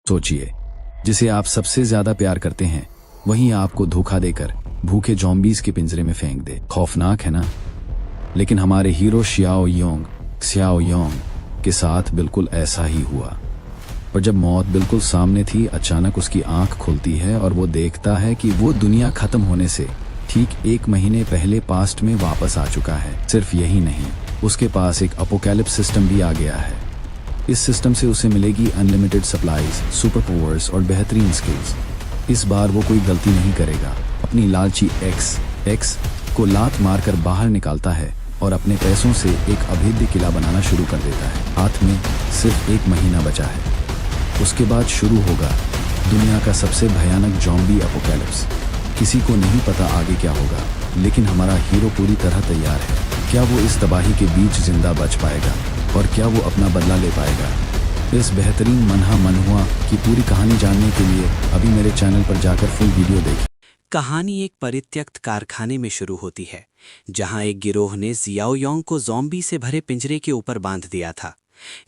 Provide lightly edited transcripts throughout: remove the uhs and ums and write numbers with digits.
सोचिए, जिसे आप सबसे ज्यादा प्यार करते हैं वहीं आपको धोखा देकर भूखे ज़ॉम्बीज़ के पिंजरे में फेंक दे। खौफनाक है ना? लेकिन हमारे हीरो शियाओ योंग के साथ बिल्कुल ऐसा ही हुआ। पर जब मौत बिल्कुल सामने थी, अचानक उसकी आंख खुलती है और वो देखता है कि वो दुनिया खत्म होने से ठीक 1 महीने पहले पास्ट में वापस आ चुका है। सिर्फ यही नहीं, उसके पास एक अपोकैलिप्स सिस्टम भी आ गया है। इस सिस्टम से उसे मिलेगी अनलिमिटेड सप्लाईज, सुपर पावर्स और बेहतरीन स्किल्स। इस बार वो कोई गलती नहीं करेगा। अपनी लालची एक्स को लात मारकर बाहर निकालता है और अपने पैसों से एक अभेद्य किला बनाना शुरू कर देता है। हाथ में सिर्फ 1 महीना बचा है। उसके बाद शुरू होगा दुनिया का सबसे भयानक ज़ॉम्बी अपोकैलिप्स। किसी को नहीं पता आगे क्या होगा, लेकिन हमारा हीरो पूरी तरह तैयार है। क्या वो इस तबाही के बीच जिंदा बच पाएगा और क्या वो अपना बदला ले पाएगा? इस बेहतरीन मनहुआ की पूरी कहानी जानने के लिए अभी मेरे चैनल पर जाकर फुल वीडियो देखें। कहानी एक परित्यक्त कारखाने में शुरू होती है, जहां एक गिरोह ने जियाओ योंग को ज़ॉम्बी से भरे पिंजरे के ऊपर बांध दिया था।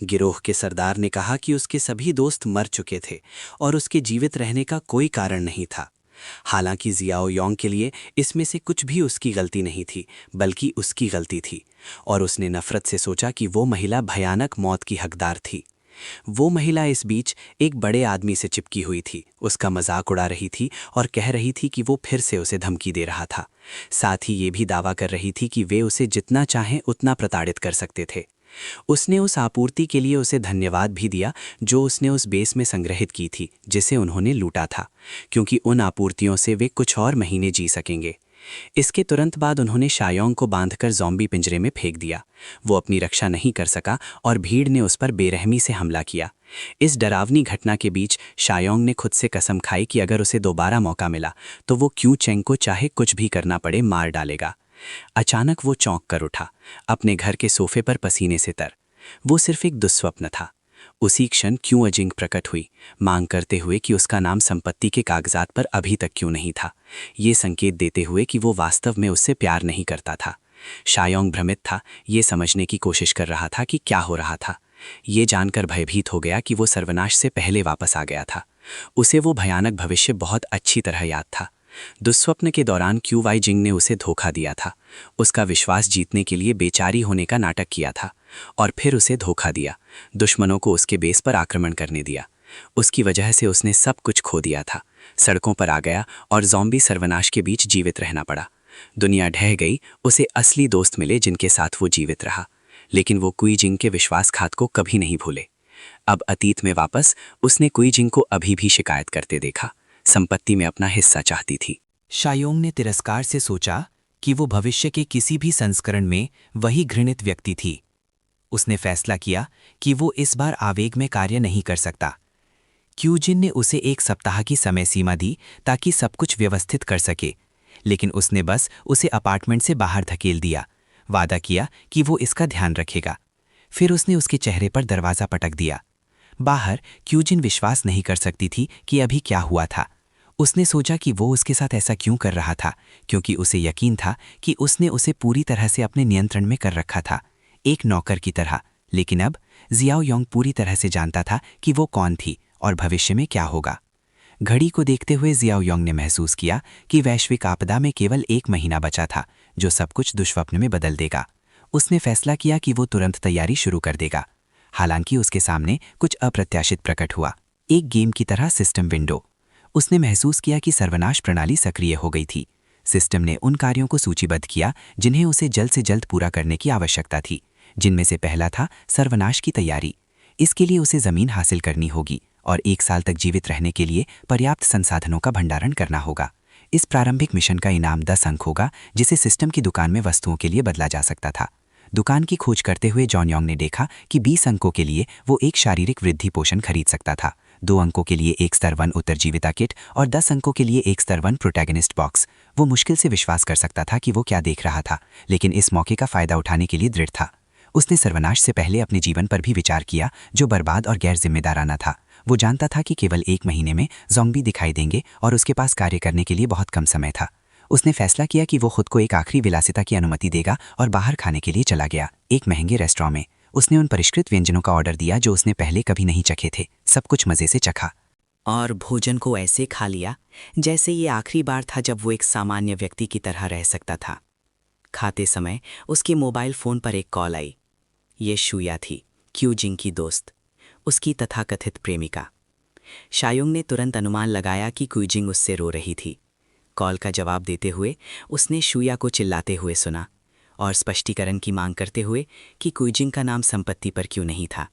गिरोह के सरदार ने कहा कि उसके सभी दोस्त मर चुके थे और उसके जीवित रहने का कोई कारण नहीं था। हालांकि जियाओ योंग के लिए इसमें से कुछ भी उसकी गलती नहीं थी, बल्कि उसकी गलती थी, और उसने नफरत से सोचा कि वो महिला भयानक मौत की हकदार थी। वो महिला इस बीच एक बड़े आदमी से चिपकी हुई थी, उसका मजाक उड़ा रही थी और कह रही थी कि वो फिर से उसे धमकी दे रहा था। साथ ही ये भी दावा कर रही थी कि वे उसे जितना चाहें उतना प्रताड़ित कर सकते थे। उसने उस आपूर्ति के लिए उसे धन्यवाद भी दिया जो उसने उस बेस में संग्रहित की थी, जिसे उन्होंने लूटा था, क्योंकि उन आपूर्तियों से वे कुछ और महीने जी सकेंगे। इसके तुरंत बाद उन्होंने शायोंग को बांधकर ज़ॉम्बी पिंजरे में फेंक दिया। वो अपनी रक्षा नहीं कर सका और भीड़ ने उस पर बेरहमी से हमला किया। इस डरावनी घटना के बीच शायोंग ने खुद से कसम खाई कि अगर उसे दोबारा मौका मिला तो वो क्यू चेंग को चाहे कुछ भी करना पड़े मार डालेगा। अचानक वो चौंक कर उठा, अपने घर के सोफे पर पसीने से तर। वो सिर्फ एक दुस्वप्न था। उसी क्षण क्यू अजिंग प्रकट हुई, मांग करते हुए कि उसका नाम संपत्ति के कागजात पर अभी तक क्यों नहीं था, ये संकेत देते हुए कि वो वास्तव में उससे प्यार नहीं करता था। शायोंग भ्रमित था, ये समझने की कोशिश कर रहा था कि क्या हो रहा था। ये जानकर भयभीत हो गया कि वो सर्वनाश से पहले वापस आ गया था। उसे वो भयानक भविष्य बहुत अच्छी तरह याद था। दुस्वप्न के दौरान क्यू वाई जिंग ने उसे धोखा दिया था, उसका विश्वास जीतने के लिए बेचारी होने का नाटक किया था, और फिर उसे धोखा दिया, दुश्मनों को उसके बेस पर आक्रमण करने दिया। उसकी वजह से उसने सब कुछ खो दिया था, सड़कों पर आ गया और ज़ॉम्बी सर्वनाश के बीच जीवित रहना पड़ा। दुनिया ढह गई, उसे असली दोस्त मिले जिनके साथ वो जीवित रहा, लेकिन वो कुई जिंग के विश्वासघात को कभी नहीं भूले। अब अतीत में वापस उसने कुई जिंग को अभी भी शिकायत करते देखा, संपत्ति में अपना हिस्सा चाहती थी। शायोंग ने तिरस्कार से सोचा कि वो भविष्य के किसी भी संस्करण में वही घृणित व्यक्ति थी। उसने फैसला किया कि वो इस बार आवेग में कार्य नहीं कर सकता। क्यूजिन ने उसे 1 सप्ताह की समय सीमा दी ताकि सब कुछ व्यवस्थित कर सके, लेकिन उसने बस उसे अपार्टमेंट से बाहर धकेल दिया, वादा किया कि वो इसका ध्यान रखेगा। फिर उसने उसके चेहरे पर दरवाज़ा पटक दिया। बाहर क्यूजिन विश्वास नहीं कर सकती थी कि अभी क्या हुआ था। उसने सोचा कि वो उसके साथ ऐसा क्यों कर रहा था, क्योंकि उसे यकीन था कि उसने उसे पूरी तरह से अपने नियंत्रण में कर रखा था, एक नौकर की तरह। लेकिन अब जियाओ योंग पूरी तरह से जानता था कि वो कौन थी और भविष्य में क्या होगा। घड़ी को देखते हुए जियाओ योंग ने महसूस किया कि वैश्विक आपदा में केवल 1 महीना बचा था, जो सब कुछ दुष्स्वप्न में बदल देगा। उसने फैसला किया कि वो तुरंत तैयारी शुरू कर देगा। हालांकि उसके सामने कुछ अप्रत्याशित प्रकट हुआ, एक गेम की तरह सिस्टम विंडो। उसने महसूस किया कि सर्वनाश प्रणाली सक्रिय हो गई थी। सिस्टम ने उन कार्यों को सूचीबद्ध किया जिन्हें उसे जल्द से जल्द पूरा करने की आवश्यकता थी, जिनमें से पहला था सर्वनाश की तैयारी। इसके लिए उसे जमीन हासिल करनी होगी और 1 साल तक जीवित रहने के लिए पर्याप्त संसाधनों का भंडारण करना होगा। इस प्रारंभिक मिशन का इनाम 10 अंक होगा, जिसे सिस्टम की दुकान में वस्तुओं के लिए बदला जा सकता था। दुकान की खोज करते हुए जॉन योंग ने देखा कि 20 अंकों के लिए वो एक शारीरिक वृद्धि पोषण खरीद सकता था, 2 अंकों के लिए एक स्तर 1 उत्तरजीविता किट और 10 अंकों के लिए एक स्तर 1 प्रोटैगनिस्ट बॉक्स। वो मुश्किल से विश्वास कर सकता था कि वो क्या देख रहा था, लेकिन इस मौके का फायदा उठाने के लिए दृढ़ था। उसने सर्वनाश से पहले अपने जीवन पर भी विचार किया, जो बर्बाद और गैर जिम्मेदाराना था। वो जानता था कि केवल 1 महीने में ज़ॉम्बी दिखाई देंगे और उसके पास कार्य करने के लिए बहुत कम समय था। उसने फैसला किया कि वो खुद को एक आखिरी विलासिता की अनुमति देगा और बाहर खाने के लिए चला गया, एक महंगे रेस्टोरेंट में। उसने उन परिष्कृत व्यंजनों का ऑर्डर दिया जो उसने पहले कभी नहीं चखे थे। सब कुछ मज़े से चखा। और भोजन को ऐसे खा लिया जैसे ये आखिरी बार था जब वो एक सामान्य व्यक्ति की तरह रह सकता था। खाते समय उसके मोबाइल फ़ोन पर एक कॉल आई। ये शुया थी, क्यूजिंग की दोस्त, उसकी तथाकथित प्रेमिका। शायुंग ने तुरंत अनुमान लगाया कि क्यूजिंग उससे रो रही थी। कॉल का जवाब देते हुए उसने शुया को चिल्लाते हुए सुना और स्पष्टीकरण की मांग करते हुए कि क्यूजिंग का नाम संपत्ति पर क्यों नहीं था,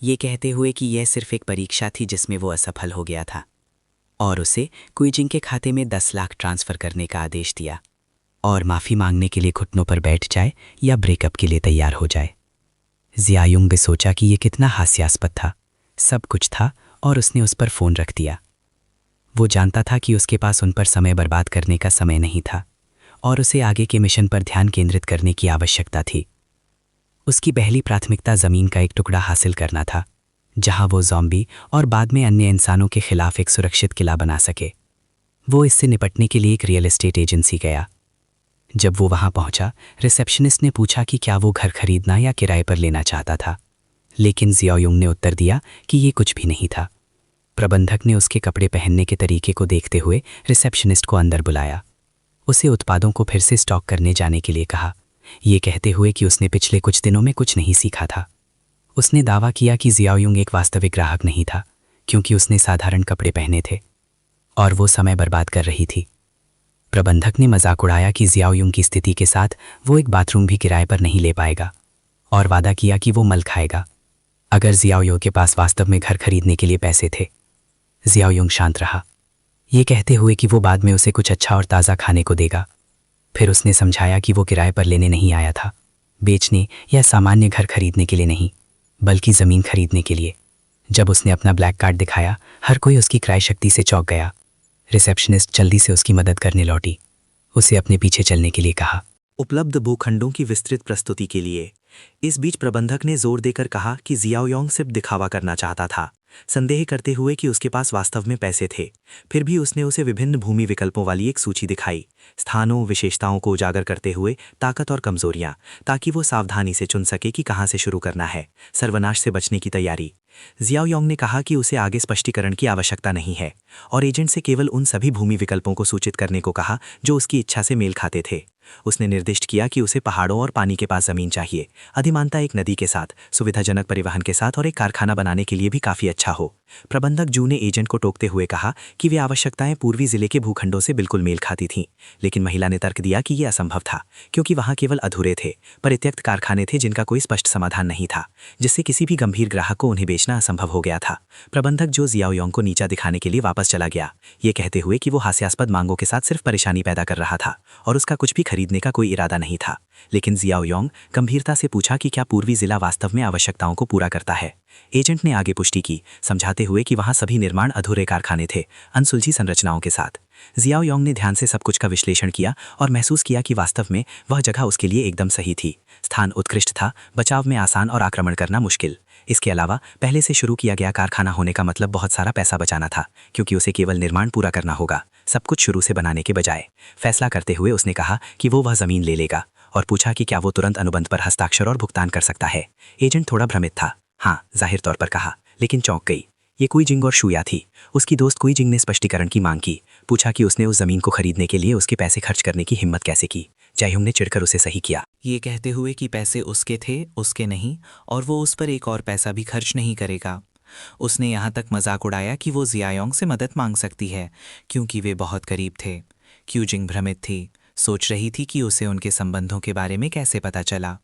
ये कहते हुए कि यह सिर्फ एक परीक्षा थी जिसमें वो असफल हो गया था, और उसे क्यूजिंग के खाते में 10 लाख ट्रांसफ़र करने का आदेश दिया और माफ़ी मांगने के लिए घुटनों पर बैठ जाए या ब्रेकअप के लिए तैयार हो जाए। जियायुंग ने सोचा कि यह कितना हास्यास्पद था। सब कुछ था और उसने उस पर फ़ोन रख दिया। वो जानता था कि उसके पास उन पर समय बर्बाद करने का समय नहीं था और उसे आगे के मिशन पर ध्यान केंद्रित करने की आवश्यकता थी। उसकी पहली प्राथमिकता ज़मीन का एक टुकड़ा हासिल करना था जहां वो ज़ॉम्बी और बाद में अन्य इंसानों के खिलाफ एक सुरक्षित किला बना सके। वो इससे निपटने के लिए एक रियल एस्टेट एजेंसी गया। जब वो वहां पहुंचा, रिसेप्शनिस्ट ने पूछा कि क्या वो घर खरीदना या किराए पर लेना चाहता था, लेकिन जियायुंग ने उत्तर दिया कि ये कुछ भी नहीं था। प्रबंधक ने उसके कपड़े पहनने के तरीके को देखते हुए रिसेप्शनिस्ट को अंदर बुलाया। उसे उत्पादों को फिर से स्टॉक करने जाने के लिए कहा, ये कहते हुए कि उसने पिछले कुछ दिनों में कुछ नहीं सीखा था। उसने दावा किया कि जियायुंग एक वास्तविक ग्राहक नहीं था क्योंकि उसने साधारण कपड़े पहने थे और वो समय बर्बाद कर रही थी। प्रबंधक ने मजाक उड़ाया कि जियायुंग की स्थिति के साथ वो एक बाथरूम भी किराए पर नहीं ले पाएगा और वादा किया कि वो मल खाएगा अगर जियायुंग के पास वास्तव में घर खरीदने के लिए पैसे थे। जियायुंग शांत रहा, ये कहते हुए कि वो बाद में उसे कुछ अच्छा और ताज़ा खाने को देगा। फिर उसने समझाया कि वो किराए पर लेने नहीं आया था, बेचने या सामान्य घर खरीदने के लिए नहीं, बल्कि ज़मीन खरीदने के लिए। जब उसने अपना ब्लैक कार्ड दिखाया, हर कोई उसकी क्रय शक्ति से चौंक गया। रिसेप्शनिस्ट जल्दी से उसकी मदद करने लौटी, उसे अपने पीछे चलने के लिए कहा। उपलब्ध भूखंडों की विस्तृत प्रस्तुति के लिए। इस बीच प्रबंधक ने जोर देकर कहा कि जियाओयोंग सिर्फ दिखावा करना चाहता था, संदेह करते हुए कि उसके पास वास्तव में पैसे थे। फिर भी उसने उसे विभिन्न भूमि विकल्पों वाली एक सूची दिखाई, स्थानों विशेषताओं को उजागर करते हुए ताकत और कमजोरियां, ताकि वो सावधानी से चुन सके कि कहां से शुरू करना है। सर्वनाश से बचने की तैयारी। जियाओयोंग ने कहा कि उसे आगे स्पष्टीकरण की आवश्यकता नहीं है और एजेंट से केवल उन सभी भूमि विकल्पों को सूचित करने को कहा जो उसकी इच्छा से मेल खाते थे। उसने निर्दिष्ट किया कि उसे पहाड़ों और पानी के पास जमीन चाहिए, अधिमानता एक नदी के साथ, सुविधाजनक परिवहन के साथ और एक कारखाना बनाने के लिए भी काफी अच्छा हो। प्रबंधक जू ने एजेंट को टोकते हुए कहा कि वे आवश्यकताएं पूर्वी जिले के भूखंडों से बिल्कुल मेल खाती थीं, लेकिन महिला ने तर्क दिया कि यह असंभव था क्योंकि वहां केवल अधूरे थे, परित्यक्त कारखाने थे जिनका कोई स्पष्ट समाधान नहीं था, जिससे किसी भी गंभीर ग्राहक को उन्हें बेचना असंभव हो गया था। प्रबंधक जो जियाओयोंग को नीचा दिखाने के लिए वापस चला गया, ये कहते हुए कि वो हास्यास्पद मांगों के साथ सिर्फ परेशानी पैदा कर रहा था और उसका कुछ भी खरीदने का कोई इरादा नहीं था। लेकिन जियाओयोंग गंभीरता से पूछा कि क्या पूर्वी जिला वास्तव में आवश्यकताओं को पूरा करता है। एजेंट ने आगे पुष्टि की, समझाते हुए कि वहां सभी निर्माण अधूरे कारखाने थे, अनसुलझी संरचनाओं के साथ। जियाओयोंग ने ध्यान से सब कुछ का विश्लेषण किया और महसूस किया कि वास्तव में वह जगह उसके लिए एकदम सही थी। स्थान उत्कृष्ट था, बचाव में आसान और आक्रमण करना मुश्किल। इसके अलावा पहले से शुरू किया गया कारखाना होने का मतलब बहुत सारा पैसा बचाना था, क्योंकि उसे केवल निर्माण पूरा करना होगा, सब कुछ शुरू से बनाने के बजाय। फैसला करते हुए उसने कहा कि वो वह जमीन ले लेगा और पूछा कि क्या वो तुरंत अनुबंध पर हस्ताक्षर और भुगतान कर सकता है। एजेंट थोड़ा भ्रमित था, हाँ जाहिर तौर पर कहा, लेकिन चौंक गई। ये कुईजिंग और शुया थी। उसकी दोस्त कुईजिंग ने स्पष्टीकरण की मांग की, पूछा कि उसने उस जमीन को खरीदने के लिए उसके पैसे खर्च करने की हिम्मत कैसे की। जयहुंग ने चिढ़कर उसे सही किया, ये कहते हुए कि पैसे उसके थे, उसके नहीं, और वो उस पर एक और पैसा भी खर्च नहीं करेगा। उसने यहाँ तक मजाक उड़ाया कि वो जियाओयोंग से मदद मांग सकती है क्योंकि वे बहुत करीब थे। क्यूजिंग भ्रमित थी, सोच रही थी कि उसे उनके संबंधों के बारे में कैसे पता चला,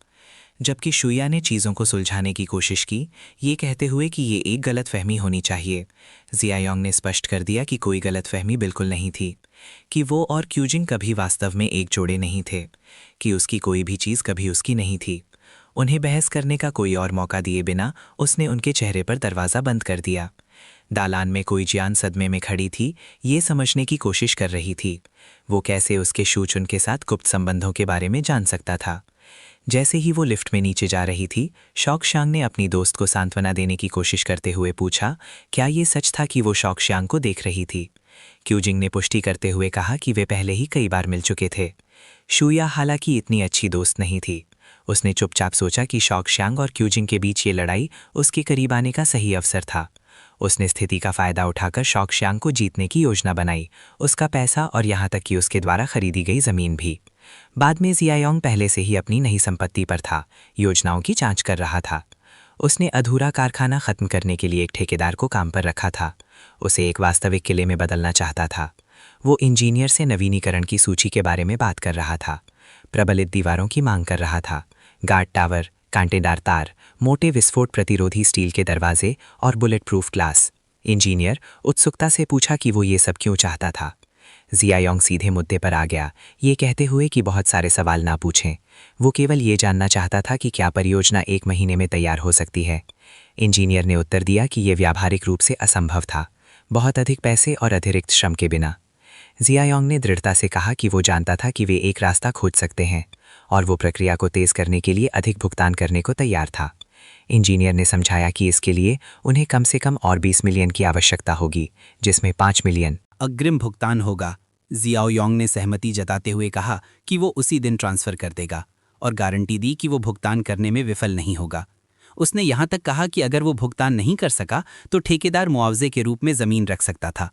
जबकि शुया ने चीज़ों को सुलझाने की कोशिश की, ये कहते हुए कि ये एक गलतफहमी होनी चाहिए। जियाओयोंग ने स्पष्ट कर दिया कि कोई गलतफहमी बिल्कुल नहीं थी, कि वो और क्यूजिंग कभी वास्तव में एक जोड़े नहीं थे, कि उसकी कोई भी चीज़ कभी उसकी नहीं थी। उन्हें बहस करने का कोई और मौका दिए बिना उसने उनके चेहरे पर दरवाज़ा बंद कर दिया। दालान में कोई जियान सदमे में खड़ी थी, ये समझने की कोशिश कर रही थी वो कैसे उसके शूचुन के साथ गुप्त संबंधों के बारे में जान सकता था। जैसे ही वो लिफ्ट में नीचे जा रही थी, शॉकशांग ने अपनी दोस्त को सांत्वना देने की कोशिश करते हुए पूछा, क्या ये सच था कि वो शॉकशांग को देख रही थी। क्यूजिंग ने पुष्टि करते हुए कहा कि वे पहले ही कई बार मिल चुके थे। शुया हालांकि इतनी अच्छी दोस्त नहीं थी। उसने चुपचाप सोचा कि शॉकशांग और क्यूजिंग के बीच ये लड़ाई उसके करीब आने का सही अवसर था। उसने स्थिति का फायदा उठाकर शॉक्शियांग को जीतने की योजना बनाई, उसका पैसा और यहाँ तक कि उसके द्वारा खरीदी गई जमीन भी। बाद में जियायोंग पहले से ही अपनी नई संपत्ति पर था, योजनाओं की जांच कर रहा था। उसने अधूरा कारखाना खत्म करने के लिए एक ठेकेदार को काम पर रखा था। उसे एक वास्तविक किले में बदलना चाहता था। वो इंजीनियर से नवीनीकरण की सूची के बारे में बात कर रहा था, प्रबलित दीवारों की मांग कर रहा था, गार्ड टावर, कांटेदार तार, मोटे विस्फोट प्रतिरोधी स्टील के दरवाजे और बुलेट प्रूफ ग्लास। इंजीनियर उत्सुकता से पूछा कि वो ये सब क्यों चाहता था। जियायोंग सीधे मुद्दे पर आ गया, ये कहते हुए कि बहुत सारे सवाल ना पूछें। वो केवल ये जानना चाहता था कि क्या परियोजना 1 महीने में तैयार हो सकती है। इंजीनियर ने उत्तर दिया कि यह व्यावहारिक रूप से असंभव था, बहुत अधिक पैसे और अतिरिक्त श्रम के बिना। जियायोंग ने दृढ़ता से कहा कि वो जानता था कि वे एक रास्ता खोज सकते हैं और वो प्रक्रिया को तेज करने के लिए अधिक भुगतान करने को तैयार था। इंजीनियर ने समझाया कि इसके लिए उन्हें कम से कम और 20 मिलियन की आवश्यकता होगी, जिसमें 5 मिलियन अग्रिम भुगतान होगा। जियाओयोंग ने सहमति जताते हुए कहा कि वो उसी दिन ट्रांसफर कर देगा और गारंटी दी कि वो भुगतान करने में विफल नहीं होगा। उसने यहाँ तक कहा कि अगर वो भुगतान नहीं कर सका तो ठेकेदार मुआवजे के रूप में जमीन रख सकता था।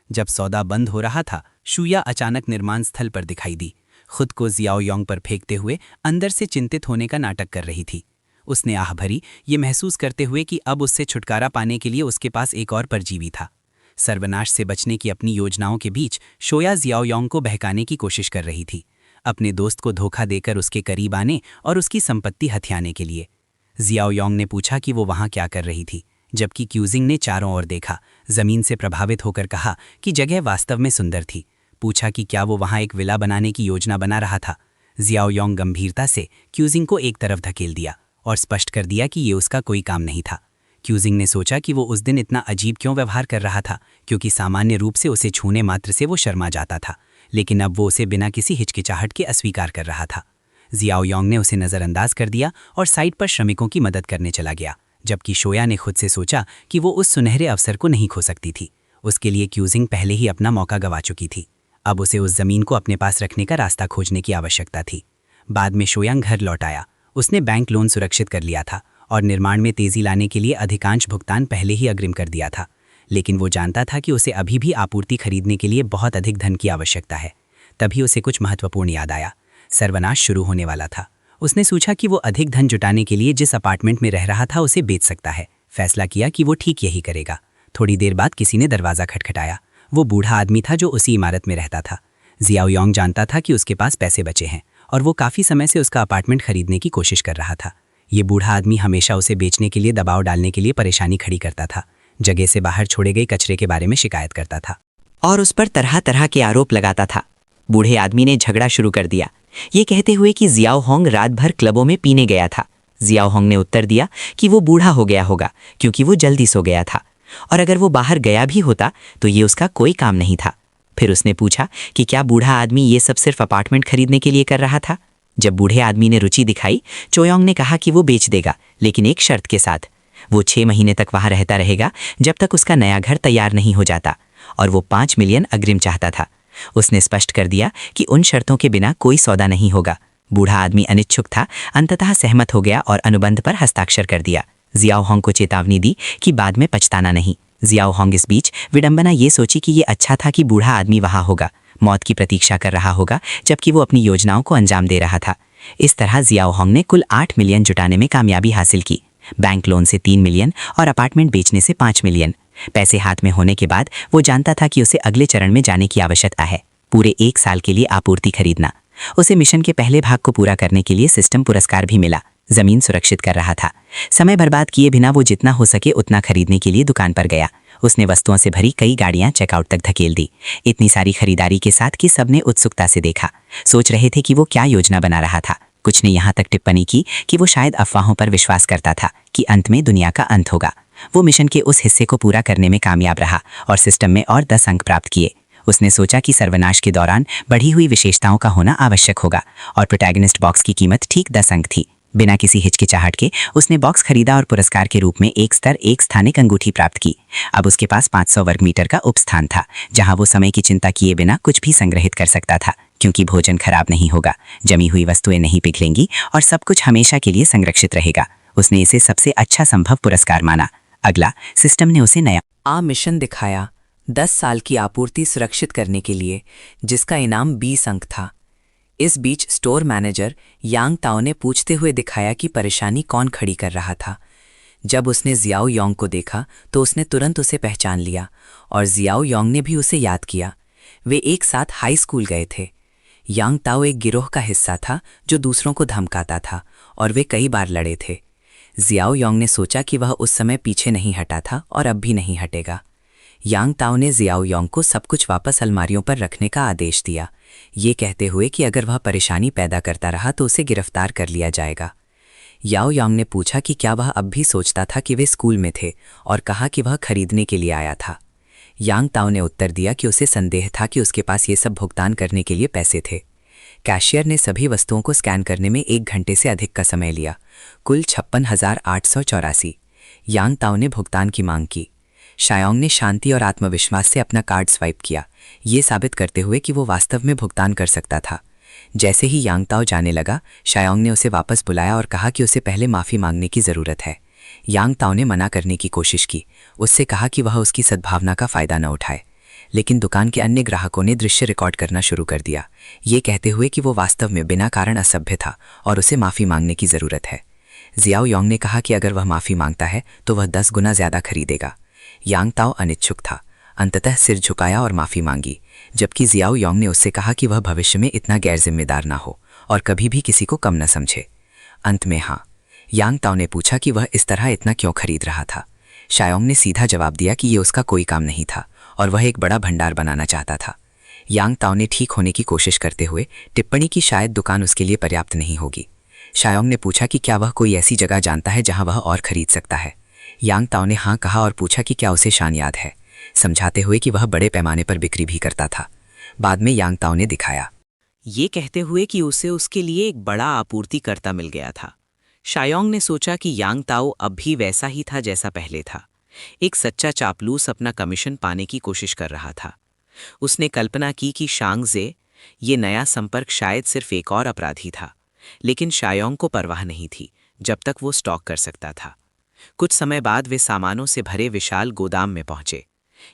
जब सौदा बंद हो रहा था, शुया अचानक निर्माण स्थल पर दिखाई दी, खुद को जियाओयोंग पर फेंकते हुए अंदर से चिंतित होने का नाटक कर रही थी। उसने आह भरी, ये महसूस करते हुए कि अब उससे छुटकारा पाने के लिए उसके पास एक और परजीवी था। सर्वनाश से बचने की अपनी योजनाओं के बीच शोया जियाओयोंग को बहकाने की कोशिश कर रही थी, अपने दोस्त को धोखा देकर उसके करीब आने और उसकी संपत्ति हथियाने के लिए। जियाओयोंग ने पूछा कि वो वहाँ क्या कर रही थी, जबकि क्यूजिंग ने चारों ओर देखा, जमीन से प्रभावित होकर कहा कि जगह वास्तव में सुंदर थी। पूछा कि क्या वो वहाँ एक विला बनाने की योजना बना रहा था। जियाओयोंग गंभीरता से क्यूजिंग को एक तरफ धकेल दिया और स्पष्ट कर दिया कि ये उसका कोई काम नहीं था। क्यूजिंग ने सोचा कि वो उस दिन इतना अजीब क्यों व्यवहार कर रहा था, क्योंकि सामान्य रूप से उसे छूने मात्र से वो शर्मा जाता था, लेकिन अब वो उसे बिना किसी हिचकिचाहट के अस्वीकार कर रहा था। जियाओयोंग ने उसे नज़रअंदाज कर दिया और साइट पर श्रमिकों की मदद करने चला गया, जबकि शोया ने खुद से सोचा कि वो उस सुनहरे अवसर को नहीं खो सकती थी। उसके लिए क्यूजिंग पहले ही अपना मौका गंवा चुकी थी। अब उसे उस जमीन को अपने पास रखने का रास्ता खोजने की आवश्यकता थी। बाद में शोयांग घर लौट आया। उसने बैंक लोन सुरक्षित कर लिया था और निर्माण में तेजी लाने के लिए अधिकांश भुगतान पहले ही अग्रिम कर दिया था, लेकिन वो जानता था कि उसे अभी भी आपूर्ति खरीदने के लिए बहुत अधिक धन की आवश्यकता है। तभी उसे कुछ महत्वपूर्ण याद आया। सर्वनाश शुरू होने वाला था। उसने सोचा कि वो अधिक धन जुटाने के लिए जिस अपार्टमेंट में रह रहा था उसे बेच सकता है। फैसला किया कि वो ठीक यही करेगा। थोड़ी देर बाद किसी ने दरवाज़ा खटखटाया। वो बूढ़ा आदमी था जो उसी इमारत में रहता था। जियाओयोंग जानता था कि उसके पास पैसे बचे हैं और वो काफ़ी समय से उसका अपार्टमेंट खरीदने की कोशिश कर रहा था। ये बूढ़ा आदमी हमेशा उसे बेचने के लिए दबाव डालने के लिए परेशानी खड़ी करता था, जगह से बाहर छोड़े गए कचरे के बारे में शिकायत करता था और उस पर तरह तरह के आरोप लगाता था। बूढ़े आदमी ने झगड़ा शुरू कर दिया, ये कहते हुए कि जियाओहोंग रात भर क्लबों में पीने गया था। जियाओहोंग ने उत्तर दिया कि वो बूढ़ा हो गया होगा क्योंकि वो जल्दी सो गया था, और अगर वो बाहर गया भी होता तो ये उसका कोई काम नहीं था। फिर उसने पूछा कि क्या बूढ़ा आदमी ये सब सिर्फ अपार्टमेंट खरीदने के लिए कर रहा था। जब बूढ़े आदमी ने रुचि दिखाई, चोयोंग ने कहा कि वो बेच देगा, लेकिन एक शर्त के साथ। वो 6 महीने तक वहाँ रहता रहेगा जब तक उसका नया घर तैयार नहीं हो जाता, और वो 5 मिलियन अग्रिम चाहता था। उसने स्पष्ट कर दिया कि उन शर्तों के बिना कोई सौदा नहीं होगा। बूढ़ा आदमी अनिच्छुक था, अंततः सहमत हो गया और अनुबंध पर हस्ताक्षर कर दिया। जियाओहोंग को चेतावनी दी कि बाद में पछताना नहीं। जियाओहोंग इस बीच विडंबना ये सोची कि ये अच्छा था कि बूढ़ा आदमी वहाँ होगा, मौत की प्रतीक्षा कर रहा होगा, जबकि वो अपनी योजनाओं को अंजाम दे रहा था। इस तरह जियाओहोंग ने कुल 8 मिलियन जुटाने में कामयाबी हासिल की। बैंक लोन से 3 मिलियन और अपार्टमेंट बेचने से 5 मिलियन। पैसे हाथ में होने के बाद वो जानता था कि उसे अगले चरण में जाने की आवश्यकता है, पूरे 1 साल के लिए आपूर्ति खरीदना। उसे मिशन के पहले भाग को पूरा करने के लिए सिस्टम पुरस्कार भी मिला। जमीन सुरक्षित कर रहा था। समय बर्बाद किए बिना वो जितना हो सके उतना खरीदने के लिए दुकान पर गया। उसने वस्तुओं से भरी कई गाड़ियां चेकआउट तक धकेल दी, इतनी सारी खरीदारी के साथ कि सबने उत्सुकता से देखा, सोच रहे थे कि वो क्या योजना बना रहा था। कुछ ने यहाँ तक टिप्पणी की कि वो शायद अफवाहों पर विश्वास करता था कि अंत में दुनिया का अंत होगा। वो मिशन के उस हिस्से को पूरा करने में कामयाब रहा और सिस्टम में और 10 अंक प्राप्त किए। उसने सोचा कि सर्वनाश के दौरान बढ़ी हुई विशेषताओं का होना आवश्यक होगा, और प्रोटैगनिस्ट बॉक्स की कीमत ठीक 10 अंक थी। बिना किसी हिचकिचाहट के उसने बॉक्स खरीदा और पुरस्कार के रूप में एक स्थानिक अंगूठी प्राप्त की। अब उसके पास 500 वर्ग मीटर का उपस्थान था, जहां वो समय की चिंता किए बिना कुछ भी संग्रहित कर सकता था, क्योंकि भोजन खराब नहीं होगा, जमी हुई वस्तुएं नहीं पिघलेंगी और सब कुछ हमेशा के लिए संरक्षित रहेगा। उसने इसे सबसे अच्छा संभव पुरस्कार माना। अगला, सिस्टम ने उसे नया मिशन दिखाया, 10 साल की आपूर्ति सुरक्षित करने के लिए, जिसका इनाम 20 अंक था। इस बीच स्टोर मैनेजर यांग ताओ ने पूछते हुए दिखाया कि परेशानी कौन खड़ी कर रहा था। जब उसने जियाओ योंग को देखा तो उसने तुरंत उसे पहचान लिया और जियाओ योंग ने भी उसे याद किया। वे एक साथ हाई स्कूल गए थे। यांग ताओ एक गिरोह का हिस्सा था जो दूसरों को धमकाता था और वे कई बार लड़े थे। जियाओ योंग ने सोचा कि वह उस समय पीछे नहीं हटा था और अब भी नहीं हटेगा। यांग ताओ ने जियाओ योंग को सब कुछ वापस अलमारियों पर रखने का आदेश दिया, ये कहते हुए कि अगर वह परेशानी पैदा करता रहा तो उसे गिरफ्तार कर लिया जाएगा। याओ यांग ने पूछा कि क्या वह अब भी सोचता था कि वे स्कूल में थे और कहा कि वह खरीदने के लिए आया था। यांग ताओ ने उत्तर दिया कि उसे संदेह था कि उसके पास ये सब भुगतान करने के लिए पैसे थे। कैशियर ने सभी वस्तुओं को स्कैन करने में 1 घंटे से अधिक का समय लिया, कुल 56,884। यांग ताओ ने भुगतान की मांग की। शायोंग ने शांति और आत्मविश्वास से अपना कार्ड स्वाइप किया, ये साबित करते हुए कि वो वास्तव में भुगतान कर सकता था। जैसे ही यांग ताओ जाने लगा, शायोंग ने उसे वापस बुलाया और कहा कि उसे पहले माफ़ी मांगने की ज़रूरत है। यांग ताओ ने मना करने की कोशिश की, उससे कहा कि वह उसकी सद्भावना का फ़ायदा न उठाए, लेकिन दुकान के अन्य ग्राहकों ने दृश्य रिकॉर्ड करना शुरू कर दिया, ये कहते हुए कि वो वास्तव में बिना कारण असभ्य था और उसे माफ़ी मांगने की ज़रूरत है। जियाओ योंग ने कहा कि अगर वह माफ़ी मांगता है तो वह 10 गुना ज़्यादा खरीदेगा। यांग ताओ अनिच्छुक था, अंततः सिर झुकाया और माफ़ी मांगी, जबकि जियाओ योंग ने उससे कहा कि वह भविष्य में इतना गैर जिम्मेदार ना हो और कभी भी किसी को कम न समझे। अंत में हाँ, यांग ताओ ने पूछा कि वह इस तरह इतना क्यों खरीद रहा था। शायोंग ने सीधा जवाब दिया कि ये उसका कोई काम नहीं था और वह एक बड़ा भंडार बनाना चाहता था। यांग ताओ ने ठीक होने की कोशिश करते हुए टिप्पणी की शायद दुकान उसके लिए पर्याप्त नहीं होगी। शायोंग ने पूछा कि क्या वह कोई ऐसी जगह जानता है जहां वह और खरीद सकता है। यांग ताओ ने हाँ कहा और पूछा कि क्या उसे शान याद है, समझाते हुए कि वह बड़े पैमाने पर बिक्री भी करता था। बाद में यांग ताओ ने दिखाया, ये कहते हुए कि उसे उसके लिए एक बड़ा आपूर्तिकर्ता मिल गया था। शायोंग ने सोचा कि यांग ताओ अब भी वैसा ही था जैसा पहले था, एक सच्चा चापलूस अपना कमीशन पाने की कोशिश कर रहा था। उसने कल्पना की कि शांग जे, ये नया संपर्क शायद सिर्फ एक और अपराधी था, लेकिन शायोंग को परवाह नहीं थी जब तक वो स्टॉक कर सकता था। कुछ समय बाद वे सामानों से भरे विशाल गोदाम में पहुंचे।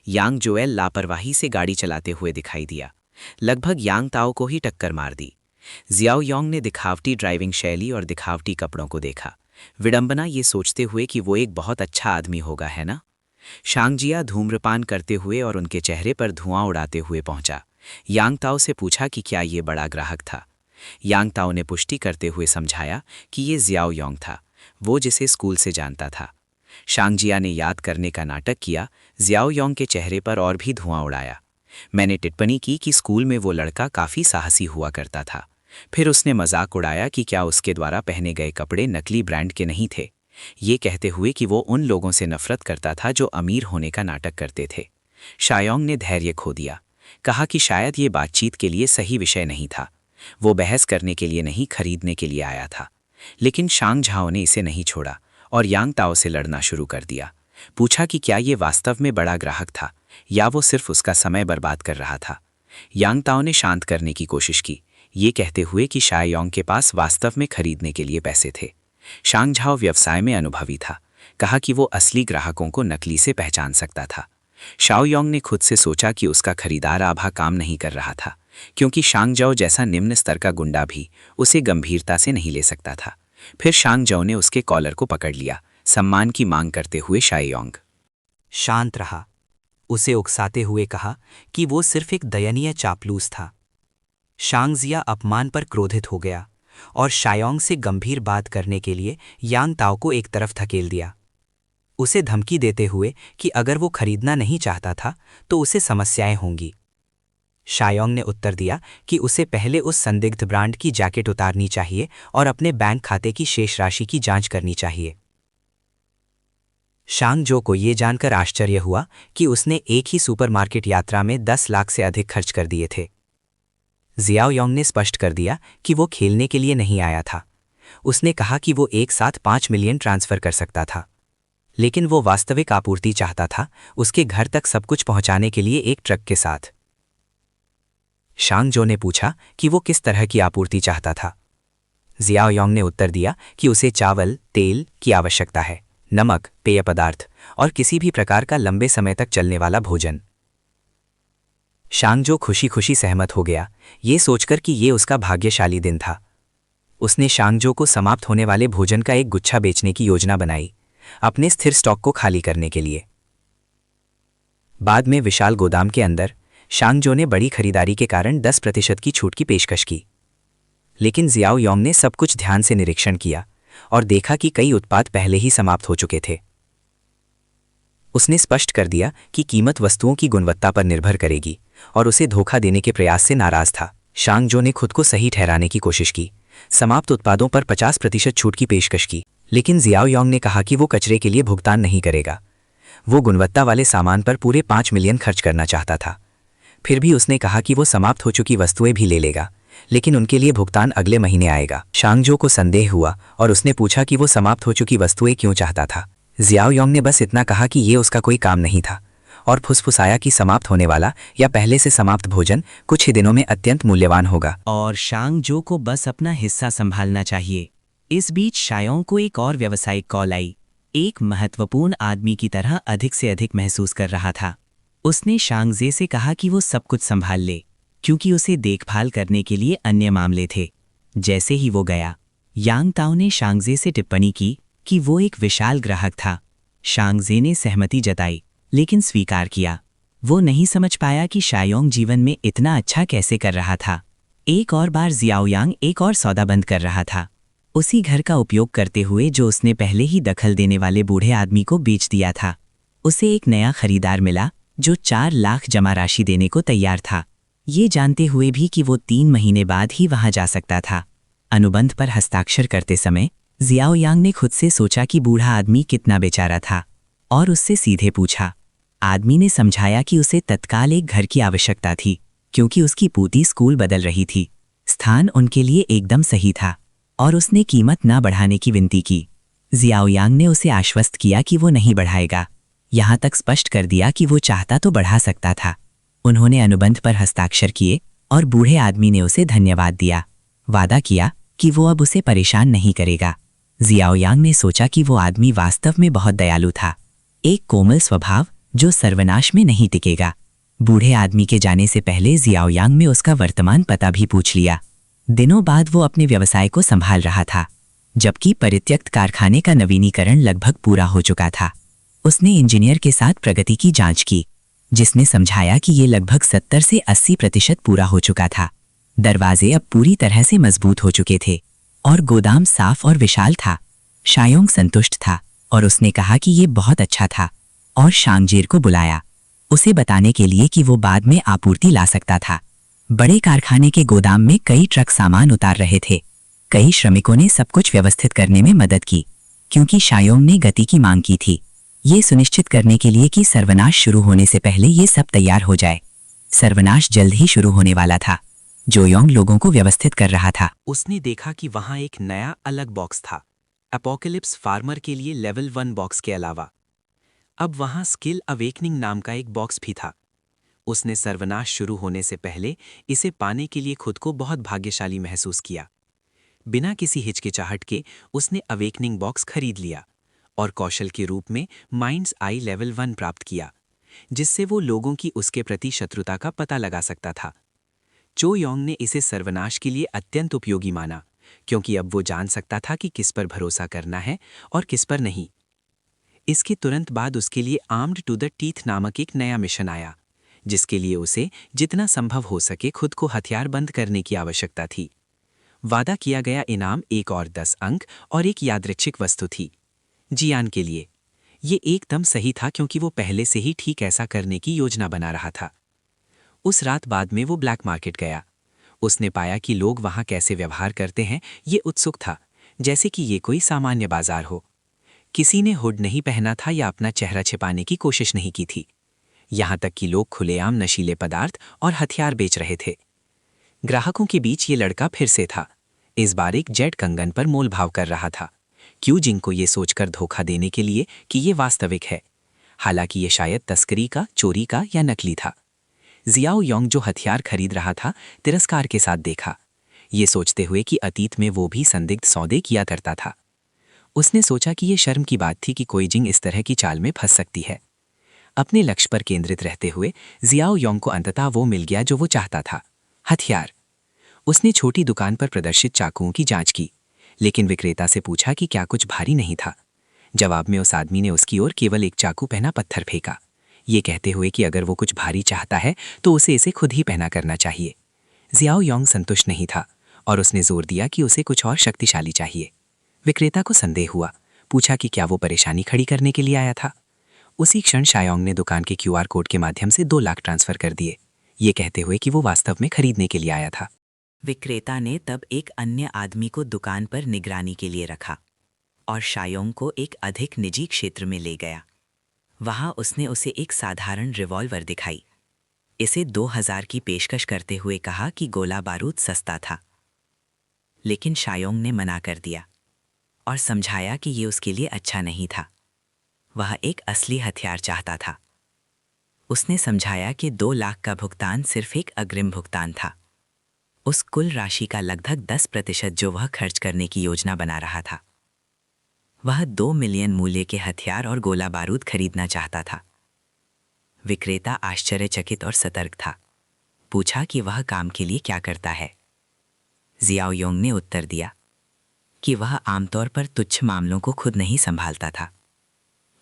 यांग जोएल लापरवाही से गाड़ी चलाते हुए दिखाई दिया, लगभग यांग ताओ को ही टक्कर मार दी। जियाओ योंग ने दिखावटी ड्राइविंग शैली और दिखावटी कपड़ों को देखा, विडंबना ये सोचते हुए कि वो एक बहुत अच्छा आदमी होगा, है ना। शांगजिया धूम्रपान करते हुए और उनके चेहरे पर धुआं उड़ाते हुए पहुंचा। यांग ताओ से पूछा कि क्या ये बड़ा ग्राहक था। यांग ताओ ने पुष्टि करते हुए समझाया कि ये जियाओ योंग था, वो जिसे स्कूल से जानता था। शांगजिया ने याद करने का नाटक किया, जियाओ योंग के चेहरे पर और भी धुआं उड़ाया। मैंने टिप्पणी की कि स्कूल में वो लड़का काफ़ी साहसी हुआ करता था। फिर उसने मजाक उड़ाया कि क्या उसके द्वारा पहने गए कपड़े नकली ब्रांड के नहीं थे, ये कहते हुए कि वो उन लोगों से नफरत करता था जो अमीर होने का नाटक करते थे। शायोंग ने धैर्य खो दिया, कहा कि शायद ये बातचीत के लिए सही विषय नहीं था, वो बहस करने के लिए नहीं खरीदने के लिए आया था। लेकिन शांग झाओ ने इसे नहीं छोड़ा और यांग ताओ से लड़ना शुरू कर दिया। पूछा कि क्या ये वास्तव में बड़ा ग्राहक था या वो सिर्फ उसका समय बर्बाद कर रहा था। यांग ताओ ने शांत करने की कोशिश की, ये कहते हुए कि शायोंग के पास वास्तव में खरीदने के लिए पैसे थे। शांग झाओ व्यवसाय में अनुभवी था, कहा कि वो असली ग्राहकों को नकली से पहचान सकता था। शाओयोंग ने खुद से सोचा कि उसका खरीदार आभा काम नहीं कर रहा था, क्योंकि शांगजाओ जैसा निम्न स्तर का गुंडा भी उसे गंभीरता से नहीं ले सकता था। फिर शांगजाओ ने उसके कॉलर को पकड़ लिया, सम्मान की मांग करते हुए शाओयोंग शांत रहा, उसे उकसाते हुए कहा कि वो सिर्फ एक दयनीय चापलूस था। शांगजिया अपमान पर क्रोधित हो गया और शायोंग से गंभीर बात करने के लिए यांग ताओ को एक तरफ धकेल दिया, उसे धमकी देते हुए कि अगर वो खरीदना नहीं चाहता था तो उसे समस्याएं होंगी। शायोंग ने उत्तर दिया कि उसे पहले उस संदिग्ध ब्रांड की जैकेट उतारनी चाहिए और अपने बैंक खाते की शेष राशि की जांच करनी चाहिए। शांगजो को ये जानकर आश्चर्य हुआ कि उसने एक ही सुपरमार्केट यात्रा में 10 लाख से अधिक खर्च कर दिए थे। जियाओ योंग ने स्पष्ट कर दिया कि वो खेलने के लिए नहीं आया था। उसने कहा कि वो एक साथ 5 मिलियन ट्रांसफर कर सकता था, लेकिन वो वास्तविक आपूर्ति चाहता था, उसके घर तक सब कुछ पहुंचाने के लिए एक ट्रक के साथ। शांगजो ने पूछा कि वो किस तरह की आपूर्ति चाहता था। जियाओ योंग ने उत्तर दिया कि उसे चावल, तेल की आवश्यकता है, नमक, पेय पदार्थ और किसी भी प्रकार का लंबे समय तक चलने वाला भोजन। शांगजो खुशी खुशी सहमत हो गया, ये सोचकर कि ये उसका भाग्यशाली दिन था। उसने शांगजो को समाप्त होने वाले भोजन का एक गुच्छा बेचने की योजना बनाई, अपने स्थिर स्टॉक को खाली करने के लिए। बाद में विशाल गोदाम के अंदर शांगजो ने बड़ी खरीदारी के कारण 10% की छूट की पेशकश की। लेकिन जियाओ योंग ने सब कुछ ध्यान से निरीक्षण किया और देखा कि कई उत्पाद पहले ही समाप्त हो चुके थे। उसने स्पष्ट कर दिया कि कीमत वस्तुओं की गुणवत्ता पर निर्भर करेगी और उसे धोखा देने के प्रयास से नाराज था। शांगजो ने खुद को सही ठहराने की कोशिश की, समाप्त उत्पादों पर 50% छूट की पेशकश की, लेकिन जियाओ योंग ने कहा कि वो कचरे के लिए भुगतान नहीं करेगा। वो गुणवत्ता वाले सामान पर पूरे 5 मिलियन खर्च करना चाहता था। फिर भी उसने कहा कि वो समाप्त हो चुकी वस्तुएं भी ले लेगा, लेकिन उनके लिए भुगतान अगले महीने आएगा। शांगजो को संदेह हुआ और उसने पूछा कि वो समाप्त हो चुकी वस्तुएं क्यों चाहता था। जियाओ योंग ने बस इतना कहा कि ये उसका कोई काम नहीं था और फुसफुसाया कि समाप्त होने वाला या पहले से समाप्त भोजन कुछ ही दिनों में अत्यंत मूल्यवान होगा और शांगजो को बस अपना हिस्सा संभालना चाहिए। इस बीच शायोंग को एक और व्यावसायिक कॉल आई। एक महत्वपूर्ण आदमी की तरह अधिक से अधिक महसूस कर रहा था। उसने शांगजे से कहा कि वो सब कुछ संभाल ले, क्योंकि उसे देखभाल करने के लिए अन्य मामले थे। जैसे ही वो गया, यांग ताओ ने शांगजे से टिप्पणी की कि वो एक विशाल ग्राहक था। शांगजे ने सहमति जताई, लेकिन स्वीकार किया। वो नहीं समझ पाया कि शायोंग जीवन में इतना अच्छा कैसे कर रहा था। एक और बार जियाओयांग एक और सौदा बंद कर रहा था, उसी घर का उपयोग करते हुए जो उसने पहले ही दखल देने वाले बूढ़े आदमी को बेच दिया था। उसे एक नया खरीदार मिला जो 4 लाख जमा राशि देने को तैयार था, ये जानते हुए भी कि वो 3 महीने बाद ही वहां जा सकता था। अनुबंध पर हस्ताक्षर करते समय जियाओयांग ने खुद से सोचा कि बूढ़ा आदमी कितना बेचारा था और उससे सीधे पूछा। आदमी ने समझाया कि उसे तत्काल एक घर की आवश्यकता थी, क्योंकि उसकी पोती स्कूल बदल रही थी। स्थान उनके लिए एकदम सही था और उसने कीमत न बढ़ाने की विनती की। जियाओयांग ने उसे आश्वस्त किया कि वो नहीं बढ़ाएगा, यहाँ तक स्पष्ट कर दिया कि वो चाहता तो बढ़ा सकता था। उन्होंने अनुबंध पर हस्ताक्षर किए और बूढ़े आदमी ने उसे धन्यवाद दिया, वादा किया कि वो अब उसे परेशान नहीं करेगा। जियाओयांग ने सोचा कि वो आदमी वास्तव में बहुत दयालु था, एक कोमल स्वभाव जो सर्वनाश में नहीं टिकेगा। बूढ़े आदमी के जाने से पहले जियाओयांग ने उसका वर्तमान पता भी पूछ लिया। दिनों बाद वो अपने व्यवसाय को संभाल रहा था, जबकि परित्यक्त कारखाने का नवीनीकरण लगभग पूरा हो चुका था। उसने इंजीनियर के साथ प्रगति की जांच की, जिसने समझाया कि ये लगभग 70 से 80% पूरा हो चुका था। दरवाजे अब पूरी तरह से मजबूत हो चुके थे और गोदाम साफ और विशाल था। शायोंग संतुष्ट था और उसने कहा कि ये बहुत अच्छा था और शांगजेर को बुलाया, उसे बताने के लिए कि वो बाद में आपूर्ति ला सकता था। बड़े कारखाने के गोदाम में कई ट्रक सामान उतार रहे थे। कई श्रमिकों ने सब कुछ व्यवस्थित करने में मदद की, क्योंकि शायोंग ने गति की मांग की थी, ये सुनिश्चित करने के लिए कि सर्वनाश शुरू होने से पहले ये सब तैयार हो जाए। सर्वनाश जल्द ही शुरू होने वाला था। जोयोंग लोगों को व्यवस्थित कर रहा था। उसने देखा कि वहां एक नया अलग बॉक्स था, एपोकलिप्स फार्मर के लिए लेवल 1 बॉक्स के अलावा। अब वहां स्किल अवेकनिंग नाम का एक बॉक्स भी था। उसने सर्वनाश शुरू होने से पहले इसे पाने के लिए खुद को बहुत भाग्यशाली महसूस किया। बिना किसी हिचकिचाहट के उसने अवेकनिंग बॉक्स खरीद लिया और कौशल के रूप में माइंड्स आई लेवल 1 प्राप्त किया, जिससे वो लोगों की उसके प्रति शत्रुता का पता लगा सकता था। जोयोंग ने इसे सर्वनाश के लिए अत्यंत उपयोगी माना, क्योंकि अब वो जान सकता था कि किस पर भरोसा करना है और किस पर नहीं। इसके तुरंत बाद उसके लिए आर्म्ड टू द टीथ नामक एक नया मिशन आया, जिसके लिए उसे जितना संभव हो सके खुद को हथियार बंद करने की आवश्यकता थी। वादा किया गया इनाम एक और 10 अंक और एक यादृच्छिक वस्तु थी। जियान के लिए ये एकदम सही था, क्योंकि वो पहले से ही ठीक ऐसा करने की योजना बना रहा था। उस रात बाद में वो ब्लैक मार्केट गया। उसने पाया कि लोग वहां कैसे व्यवहार करते हैं, ये उत्सुक था, जैसे कि ये कोई सामान्य बाजार हो। किसी ने हुड नहीं पहना था या अपना चेहरा छिपाने की कोशिश नहीं की थी। यहां तक कि लोग खुलेआम नशीले पदार्थ और हथियार बेच रहे थे। ग्राहकों के बीच ये लड़का फिर से था, इस बार एक जेड कंगन पर मोलभाव कर रहा था, क्यू जिंग को ये सोचकर धोखा देने के लिए कि ये वास्तविक है, हालांकि ये शायद तस्करी का, चोरी का या नकली था। जियाओ योंग जो हथियार खरीद रहा था, तिरस्कार के साथ देखा, ये सोचते हुए कि अतीत में वो भी संदिग्ध सौदे किया करता था। उसने सोचा कि ये शर्म की बात थी कि कोई जिंग इस तरह की चाल में फंस सकती है। अपने लक्ष्य पर केंद्रित रहते हुए जियाओ योंग को अंततः वो मिल गया जो वो चाहता था, हथियार। उसने छोटी दुकान पर प्रदर्शित चाकुओं की जांच की, लेकिन विक्रेता से पूछा कि क्या कुछ भारी नहीं था। जवाब में उस आदमी ने उसकी ओर केवल एक चाकू पहना पत्थर फेंका, ये कहते हुए कि अगर वो कुछ भारी चाहता है तो उसे इसे खुद ही पहना करना चाहिए। जियाओ योंग संतुष्ट नहीं था और उसने जोर दिया कि उसे कुछ और शक्तिशाली चाहिए। विक्रेता को संदेह हुआ, पूछा कि क्या वो परेशानी खड़ी करने के लिए आया था। उसी क्षण शायोंग ने दुकान के क्यूआर कोड के माध्यम से 2 लाख ट्रांसफर कर दिए, ये कहते हुए कि वो वास्तव में खरीदने के लिए आया था। विक्रेता ने तब एक अन्य आदमी को दुकान पर निगरानी के लिए रखा और शायोंग को एक अधिक निजी क्षेत्र में ले गया। वहां उसने उसे एक साधारण रिवॉल्वर दिखाई, इसे 2000 की पेशकश करते हुए कहा कि गोला बारूद सस्ता था। लेकिन शायोंग ने मना कर दिया और समझाया कि ये उसके लिए अच्छा नहीं था। वह एक असली हथियार चाहता था। उसने समझाया कि 2 लाख का भुगतान सिर्फ एक अग्रिम भुगतान था, उस कुल राशि का लगभग 10% जो वह खर्च करने की योजना बना रहा था। वह 2 मिलियन मूल्य के हथियार और गोला बारूद खरीदना चाहता था। विक्रेता आश्चर्यचकित और सतर्क था, पूछा कि वह काम के लिए क्या करता है। जियाओ योंग ने उत्तर दिया कि वह आमतौर पर तुच्छ मामलों को खुद नहीं संभालता था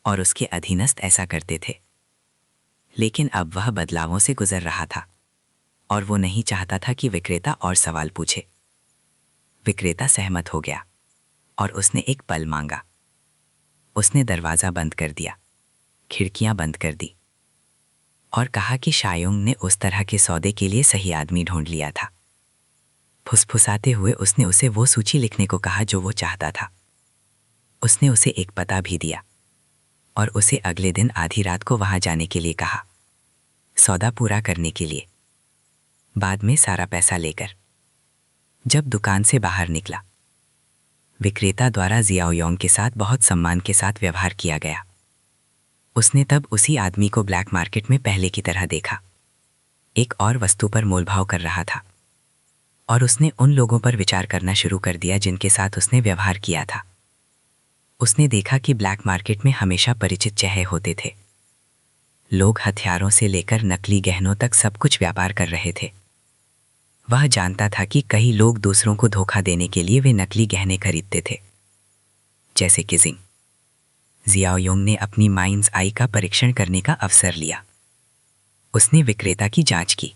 और उसके अधीनस्थ ऐसा करते थे। लेकिन अब वह बदलावों से गुजर रहा था और वो नहीं चाहता था कि विक्रेता और सवाल पूछे। विक्रेता सहमत हो गया और उसने एक पल मांगा। उसने दरवाज़ा बंद कर दिया, खिड़कियां बंद कर दी और कहा कि शायोंग ने उस तरह के सौदे के लिए सही आदमी ढूंढ लिया था। फुसफुसाते हुए उसने उसे वो सूची लिखने को कहा जो वो चाहता था। उसने उसे एक पता भी दिया और उसे अगले दिन आधी रात को वहां जाने के लिए कहा, सौदा पूरा करने के लिए, बाद में सारा पैसा लेकर। जब दुकान से बाहर निकला, विक्रेता द्वारा जियाओ योंग के साथ बहुत सम्मान के साथ व्यवहार किया गया। उसने तब उसी आदमी को ब्लैक मार्केट में पहले की तरह देखा, एक और वस्तु पर मोलभाव कर रहा था और उसने उन लोगों पर विचार करना शुरू कर दिया जिनके साथ उसने व्यवहार किया था। उसने देखा कि ब्लैक मार्केट में हमेशा परिचित चेहरे होते थे। लोग हथियारों से लेकर नकली गहनों तक सब कुछ व्यापार कर रहे थे। वह जानता था कि कई लोग दूसरों को धोखा देने के लिए वे नकली गहने खरीदते थे, जैसे कि जिंग। जियाओ योंग ने अपनी माइंड्स आई का परीक्षण करने का अवसर लिया। उसने विक्रेता की जांच की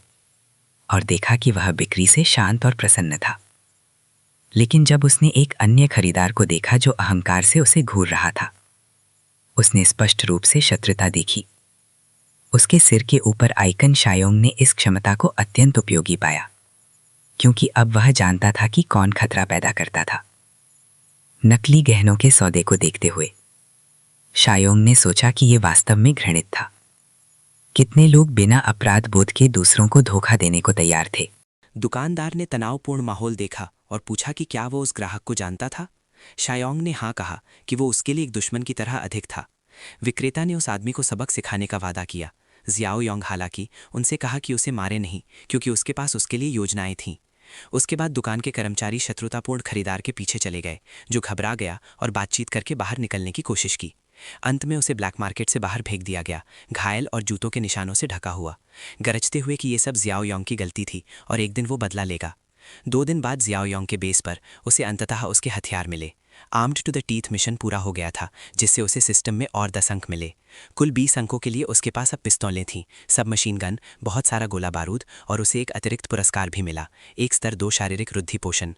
और देखा कि वह बिक्री से शांत और प्रसन्न था। लेकिन जब उसने एक अन्य खरीदार को देखा जो अहंकार से उसे घूर रहा था, उसने स्पष्ट रूप से शत्रुता देखी। उसके सिर के ऊपर आइकन शायोंग ने इस क्षमता को अत्यंत उपयोगी पाया, क्योंकि अब वह जानता था कि कौन खतरा पैदा करता था। नकली गहनों के सौदे को देखते हुए शायोंग ने सोचा कि यह वास्तव में घृणित था। कितने लोग बिना अपराध बोध के दूसरों को धोखा देने को तैयार थे। दुकानदार ने तनावपूर्ण माहौल देखा और पूछा कि क्या वो उस ग्राहक को जानता था। शायोंग ने हाँ कहा कि वो उसके लिए एक दुश्मन की तरह अधिक था। विक्रेता ने उस आदमी को सबक सिखाने का वादा किया। जियाओ योंग हालांकि उनसे कहा कि उसे मारे नहीं, क्योंकि उसके पास उसके लिए योजनाएं थीं। उसके बाद दुकान के कर्मचारी शत्रुतापूर्ण खरीदार के पीछे चले गए, जो घबरा गया और बातचीत करके बाहर निकलने की कोशिश की। अंत में उसे ब्लैक मार्केट से बाहर फेंक दिया गया, घायल और जूतों के निशानों से ढका हुआ, गरजते हुए कि ये सब जियाओ योंग की गलती थी और एक दिन वो बदला लेगा। 2 दिन बाद जियाओ योंग के बेस पर उसे अंततः उसके हथियार मिले। Armed to the teeth mission पूरा हो गया था, जिससे उसे सिस्टम में और 10 अंक मिले। कुल 20 अंकों के लिए उसके पास अब पिस्तौलें थीं, सब मशीन गन, बहुत सारा गोला बारूद और उसे एक अतिरिक्त पुरस्कार भी मिला, एक स्तर 2 शारीरिक वृद्धि पोषण।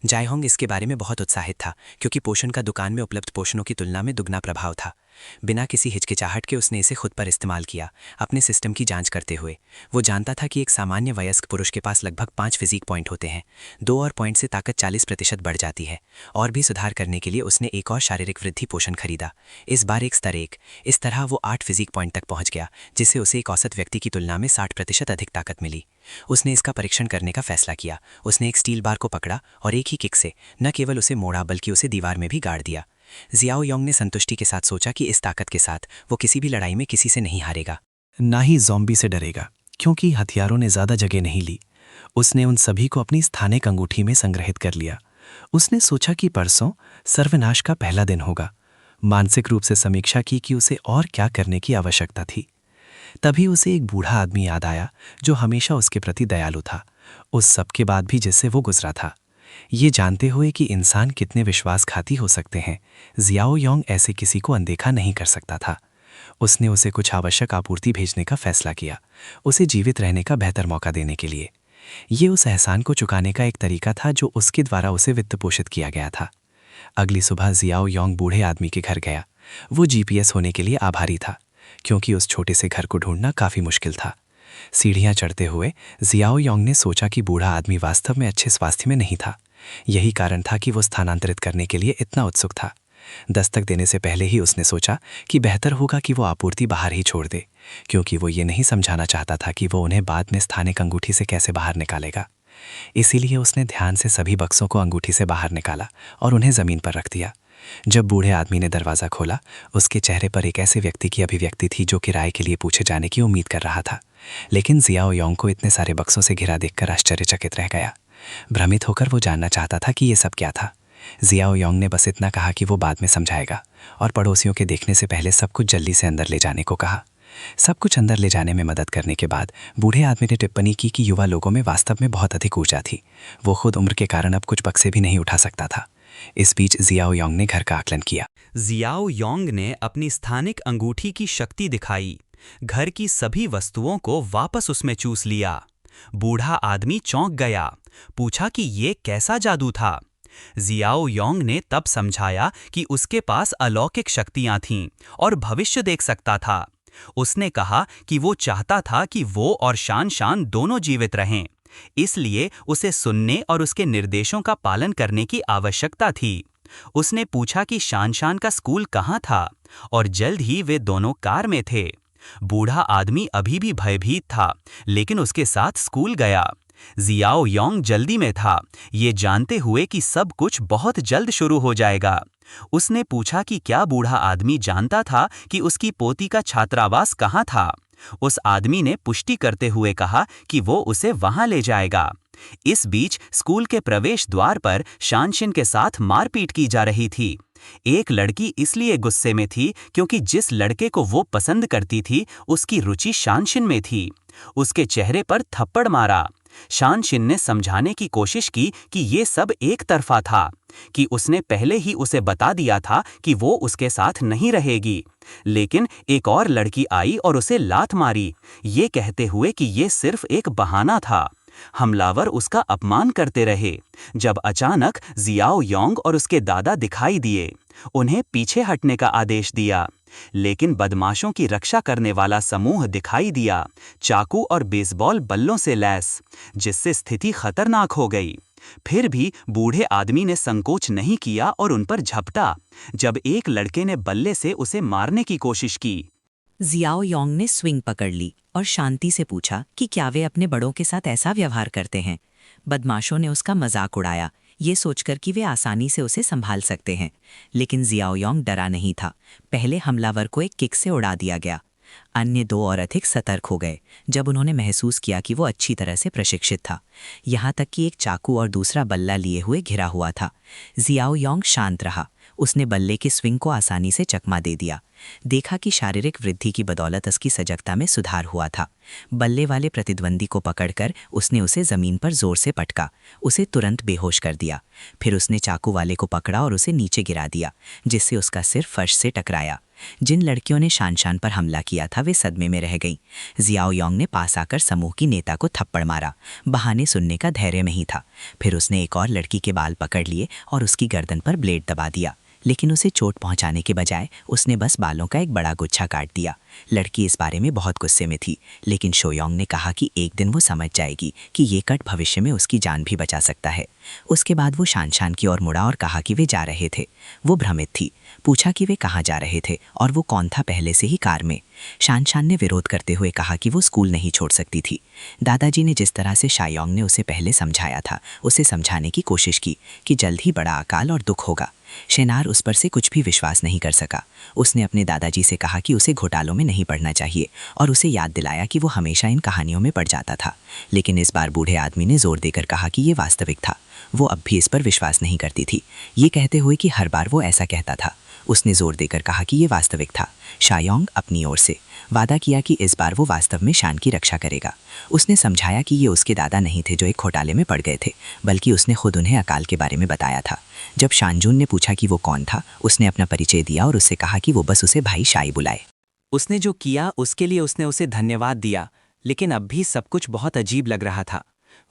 जायहोंग इसके बारे में बहुत उत्साहित था, क्योंकि पोषण का दुकान में उपलब्ध पोषणों की तुलना में दुगना प्रभाव था। बिना किसी हिचकिचाहट के उसने इसे खुद पर इस्तेमाल किया, अपने सिस्टम की जांच करते हुए। वो जानता था कि एक सामान्य वयस्क पुरुष के पास लगभग 5 फिजिक पॉइंट होते हैं, 2 और पॉइंट से ताकत 40% बढ़ जाती है। और भी सुधार करने के लिए उसने एक और शारीरिक वृद्धि पोषण खरीदा, इस बार एक स्तर 1। इस तरह वो 8 फिजिक पॉइंट तक पहुंच गया, जिससे उसे एक औसत व्यक्ति की तुलना में 60% अधिक ताकत मिली। उसने इसका परीक्षण करने का फैसला किया। उसने एक स्टील बार को पकड़ा और एक ही किक से न केवल उसे मोड़ा, बल्कि उसे दीवार में भी गाड़ दिया। जियाओ योंग ने संतुष्टि के साथ सोचा कि इस ताकत के साथ वो किसी भी लड़ाई में किसी से नहीं हारेगा, ना ही ज़ॉम्बी से डरेगा, क्योंकि हथियारों ने ज़्यादा जगह नहीं ली। उसने उन सभी को अपनी स्थानिक अंगूठी में संग्रहित कर लिया उसने सोचा कि परसों सर्वनाश का पहला दिन होगा। मानसिक रूप से समीक्षा की कि उसे और क्या करने की आवश्यकता थी। तभी उसे एक बूढ़ा आदमी याद आया जो हमेशा उसके प्रति दयालु था, उस सब के बाद भी जिससे वो गुजरा था। ये जानते हुए कि इंसान कितने विश्वासघाती हो सकते हैं, जियाओ योंग ऐसे किसी को अनदेखा नहीं कर सकता था। उसने उसे कुछ आवश्यक आपूर्ति भेजने का फैसला किया, उसे जीवित रहने का बेहतर मौका देने के लिए। ये उस एहसान को चुकाने का एक तरीका था जो उसके द्वारा उसे वित्त पोषित किया गया था। अगली सुबह जियाओ योंग बूढ़े आदमी के घर गया। वो जीपीएस होने के लिए आभारी था, क्योंकि उस छोटे से घर को ढूंढना काफी मुश्किल था। सीढ़ियां चढ़ते हुए जियाओ योंग ने सोचा कि बूढ़ा आदमी वास्तव में अच्छे स्वास्थ्य में नहीं था। यही कारण था कि वो स्थानांतरित करने के लिए इतना उत्सुक था। दस्तक देने से पहले ही उसने सोचा कि बेहतर होगा कि वो आपूर्ति बाहर ही छोड़ दे, क्योंकि वो ये नहीं समझाना चाहता था कि वो उन्हें बाद में स्थानिक अंगूठी से कैसे बाहर निकालेगा। इसीलिए उसने ध्यान से सभी बक्सों को अंगूठी से बाहर निकाला और उन्हें जमीन पर रख दिया। जब बूढ़े आदमी ने दरवाज़ा खोला, उसके चेहरे पर एक ऐसे व्यक्ति की अभिव्यक्ति थी जो किराए के लिए पूछे जाने की उम्मीद कर रहा था। लेकिन जियाओ योंग को इतने सारे बक्सों से घिरा देखकर आश्चर्यचकित रह गया। भ्रमित होकर वो जानना चाहता था कि ये सब क्या था। जियाओ योंग ने बस इतना कहा कि वो बाद में समझाएगा, और पड़ोसियों के देखने से पहले सब कुछ जल्दी से अंदर ले जाने को कहा। सब कुछ अंदर ले जाने में मदद करने के बाद बूढ़े आदमी ने टिप्पणी की कि युवा लोगों में वास्तव में बहुत अधिक ऊर्जा थी। वो खुद उम्र के कारण अब कुछ बक्से भी नहीं उठा सकता था। इस बीच जियाओ योंग ने घर का आकलन किया। जियाओ योंग ने अपनी स्थानिक अंगूठी की शक्ति दिखाई, घर की सभी वस्तुओं को वापस उसमें चूस लिया। बूढ़ा आदमी चौंक गया, पूछा कि ये कैसा जादू था। जियाओ योंग ने तब समझाया कि उसके पास अलौकिक शक्तियां थीं और भविष्य देख सकता था। उसने कहा कि वो चाहता था कि वो और शान शान दोनों जीवित रहें, इसलिए उसे सुनने और उसके निर्देशों का पालन करने की आवश्यकता थी। उसने पूछा कि शान शान का स्कूल कहाँ था, और जल्द ही वे दोनों कार में थे। बूढ़ा आदमी अभी भी भयभीत था, लेकिन उसके साथ स्कूल गया। जियाओ योंग जल्दी में था, ये जानते हुए कि सब कुछ बहुत जल्द शुरू हो जाएगा। उसने पूछा कि क्या बूढ़ा आदमी जानता था कि उसकी पोती का छात्रावास कहाँ था। उस आदमी ने पुष्टि करते हुए कहा कि वो उसे वहां ले जाएगा। इस बीच स्कूल के प्रवेश द्वार पर शानशिन के साथ मारपीट की जा रही थी। एक लड़की इसलिए गुस्से में थी क्योंकि जिस लड़के को वो पसंद करती थी उसकी रुचि शानशिन में थी। उसके चेहरे पर थप्पड़ मारा। शानशिन ने समझाने की कोशिश की कि ये सब एक तरफा था, कि उसने पहले ही उसे बता दिया था कि वो उसके साथ नहीं रहेगी। लेकिन एक और लड़की आई और उसे लात मारी, ये कहते हुए कि ये सिर्फ एक बहाना था। हमलावर उसका अपमान करते रहे, जब अचानक जियाओ योंग और उसके दादा दिखाई दिए। उन्हें पीछे हटने का आदेश दिया, लेकिन बदमाशों की रक्षा करने वाला समूह दिखाई दिया, चाकू और बेसबॉल बल्लों से लैस, जिससे स्थिति खतरनाक हो गई। फिर भी बूढ़े आदमी ने संकोच नहीं किया और उन पर झपटा, जब एक लड़के ने बल्ले से उसे मारने की कोशिश की। जियाओ योंग ने स्विंग पकड़ ली और शांति से पूछा कि क्या वे अपने बड़ों के साथ ऐसा व्यवहार करते हैं। बदमाशों ने उसका मजाक उड़ाया, ये सोचकर कि वे आसानी से उसे संभाल सकते हैं। लेकिन जियाओ योंग डरा नहीं था। पहले हमलावर को एक किक से उड़ा दिया गया। अन्य दो और अधिक सतर्क हो गए जब उन्होंने महसूस किया कि वो अच्छी तरह से प्रशिक्षित था। यहाँ तक कि एक चाकू और दूसरा बल्ला लिए हुए घिरा हुआ था। जियाओ योंग शांत रहा। उसने बल्ले के स्विंग को आसानी से चकमा दे दिया। देखा कि शारीरिक वृद्धि की बदौलत उसकी सजगता में सुधार हुआ था। बल्ले वाले प्रतिद्वंदी को पकड़कर उसने उसे जमीन पर जोर से पटका, उसे तुरंत बेहोश कर दिया। फिर उसने चाकू वाले को पकड़ा और उसे नीचे गिरा दिया, जिससे उसका सिर फर्श से टकराया। जिन लड़कियों ने शान पर हमला किया था वे सदमे में रह गईं। जियाओ योंग ने पास आकर समूह की नेता को थप्पड़ मारा। बहाने सुनने का धैर्य नहीं था। फिर उसने एक और लड़की के बाल पकड़ लिए और उसकी गर्दन पर ब्लेड दबा दिया, लेकिन उसे चोट पहुंचाने के बजाय उसने बस बालों का एक बड़ा गुच्छा काट दिया। लड़की इस बारे में बहुत गुस्से में थी, लेकिन शोयोंग ने कहा कि एक दिन वो समझ जाएगी कि ये कट भविष्य में उसकी जान भी बचा सकता है। उसके बाद वो शान की ओर मुड़ा और कहा कि वे जा रहे थे। वो भ्रमित थी। पूछा कि वे कहाँ जा रहे थे और वो कौन था पहले से ही कार में। शान ने विरोध करते हुए कहा कि वो स्कूल नहीं छोड़ सकती थी। दादाजी ने जिस तरह से शायोंग ने उसे पहले समझाया था, उसे समझाने की कोशिश की कि जल्द ही बड़ा अकाल और दुख होगा। शेनार उस पर से कुछ भी विश्वास नहीं कर सका। उसने अपने दादाजी से कहा कि उसे घोटालों में नहीं पड़ना चाहिए और उसे याद दिलाया कि वो हमेशा इन कहानियों में पड़ जाता था। लेकिन इस बार बूढ़े आदमी ने जोर देकर कहा कि ये वास्तविक था। वो अब भी इस पर विश्वास नहीं करती थी, ये कहते हुए कि हर बार वो ऐसा कहता था। उसने जोर देकर कहा कि ये वास्तविक था। शायोंग अपनी ओर से वादा किया कि इस बार वो वास्तव में शान की रक्षा करेगा। उसने समझाया कि ये उसके दादा नहीं थे जो एक घोटाले में पड़ गए थे, बल्कि उसने खुद उन्हें अकाल के बारे में बताया था। जब शानजून ने पूछा कि वो कौन था, उसने अपना परिचय दिया और उससे कहा कि वो बस उसे भाई शाई बुलाए। उसने जो किया उसके लिए उसने उसे धन्यवाद दिया, लेकिन अब भी सब कुछ बहुत अजीब लग रहा था।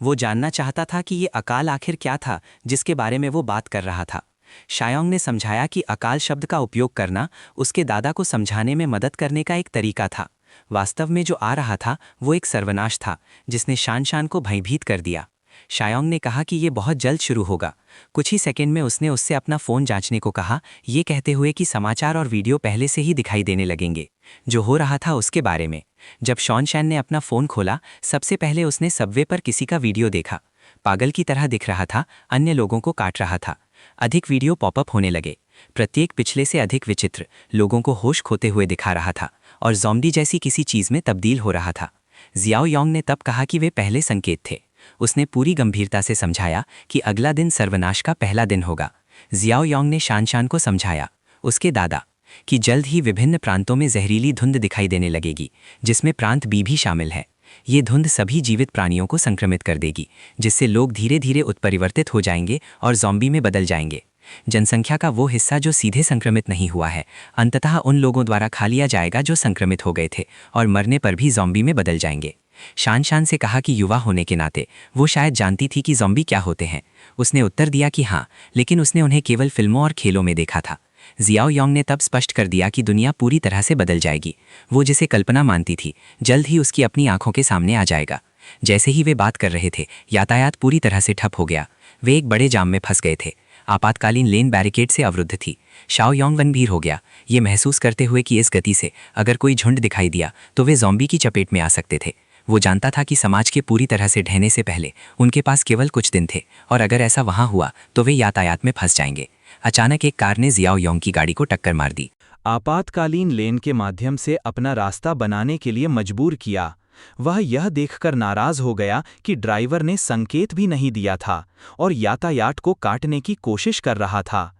वो जानना चाहता था कि ये अकाल आखिर क्या था जिसके बारे में वो बात कर रहा था। शायोंग ने समझाया कि अकाल शब्द का उपयोग करना उसके दादा को समझाने में मदद करने का एक तरीका था। वास्तव में जो आ रहा था वो एक सर्वनाश था जिसने शान को भयभीत कर दिया। शायोंग ने कहा कि ये बहुत जल्द शुरू होगा। कुछ ही सेकंड में उसने उससे अपना फ़ोन जांचने को कहा, ये कहते हुए कि समाचार और वीडियो पहले से ही दिखाई देने लगेंगे जो हो रहा था उसके बारे में। जब शॉन ने अपना फ़ोन खोला, सबसे पहले उसने सबवे पर किसी का वीडियो देखा। पागल की तरह दिख रहा था, अन्य लोगों को काट रहा था। अधिक वीडियो पॉपअप होने लगे, प्रत्येक पिछले से अधिक विचित्र, लोगों को होश खोते हुए दिखा रहा था और ज़ॉम्बी जैसी किसी चीज़ में तब्दील हो रहा था। जियाओ योंग ने तब कहा कि वे पहले संकेत थे। उसने पूरी गंभीरता से समझाया कि अगला दिन सर्वनाश का पहला दिन होगा। जियाओ योंग ने शान को समझाया, उसके दादा, कि जल्द ही विभिन्न प्रांतों में जहरीली धुंध दिखाई देने लगेगी, जिसमें प्रांत बी भी शामिल है। ये धुंध सभी जीवित प्राणियों को संक्रमित कर देगी, जिससे लोग धीरे धीरे उत्परिवर्तित हो जाएंगे और ज़ॉम्बी में बदल जाएंगे। जनसंख्या का वो हिस्सा जो सीधे संक्रमित नहीं हुआ है, अंततः उन लोगों द्वारा खा लिया जाएगा जो संक्रमित हो गए थे और मरने पर भी ज़ॉम्बी में बदल जाएंगे। शान से कहा कि युवा होने के नाते वो शायद जानती थी कि ज़ॉम्बी क्या होते हैं। उसने उत्तर दिया कि हाँ, लेकिन उसने उन्हें केवल फिल्मों और खेलों में देखा था। जियाओ योंग ने तब स्पष्ट कर दिया कि दुनिया पूरी तरह से बदल जाएगी। वो जिसे कल्पना मानती थी, जल्द ही उसकी अपनी आंखों के सामने आ जाएगा। जैसे ही वे बात कर रहे थे, यातायात पूरी तरह से ठप हो गया। वे एक बड़े जाम में फंस गए थे। आपातकालीन लेन बैरिकेड से अवरुद्ध थी। शाओ योंग गंभीर हो गया, ये महसूस करते हुए कि इस गति से अगर कोई झुंड दिखाई दिया तो वे ज़ॉम्बी की चपेट में आ सकते थे। वो जानता था कि समाज के पूरी तरह से ढहने से पहले उनके पास केवल कुछ दिन थे, और अगर ऐसा वहां हुआ तो वे यातायात में फंस जाएंगे। अचानक एक कार ने जियाओ योंग की गाड़ी को टक्कर मार दी। आपातकालीन लेन के माध्यम से अपना रास्ता बनाने के लिए मजबूर किया। वह यह देखकर नाराज हो गया कि ड्राइवर ने संकेत भी नहीं दिया था और यातायात को काटने की कोशिश कर रहा था।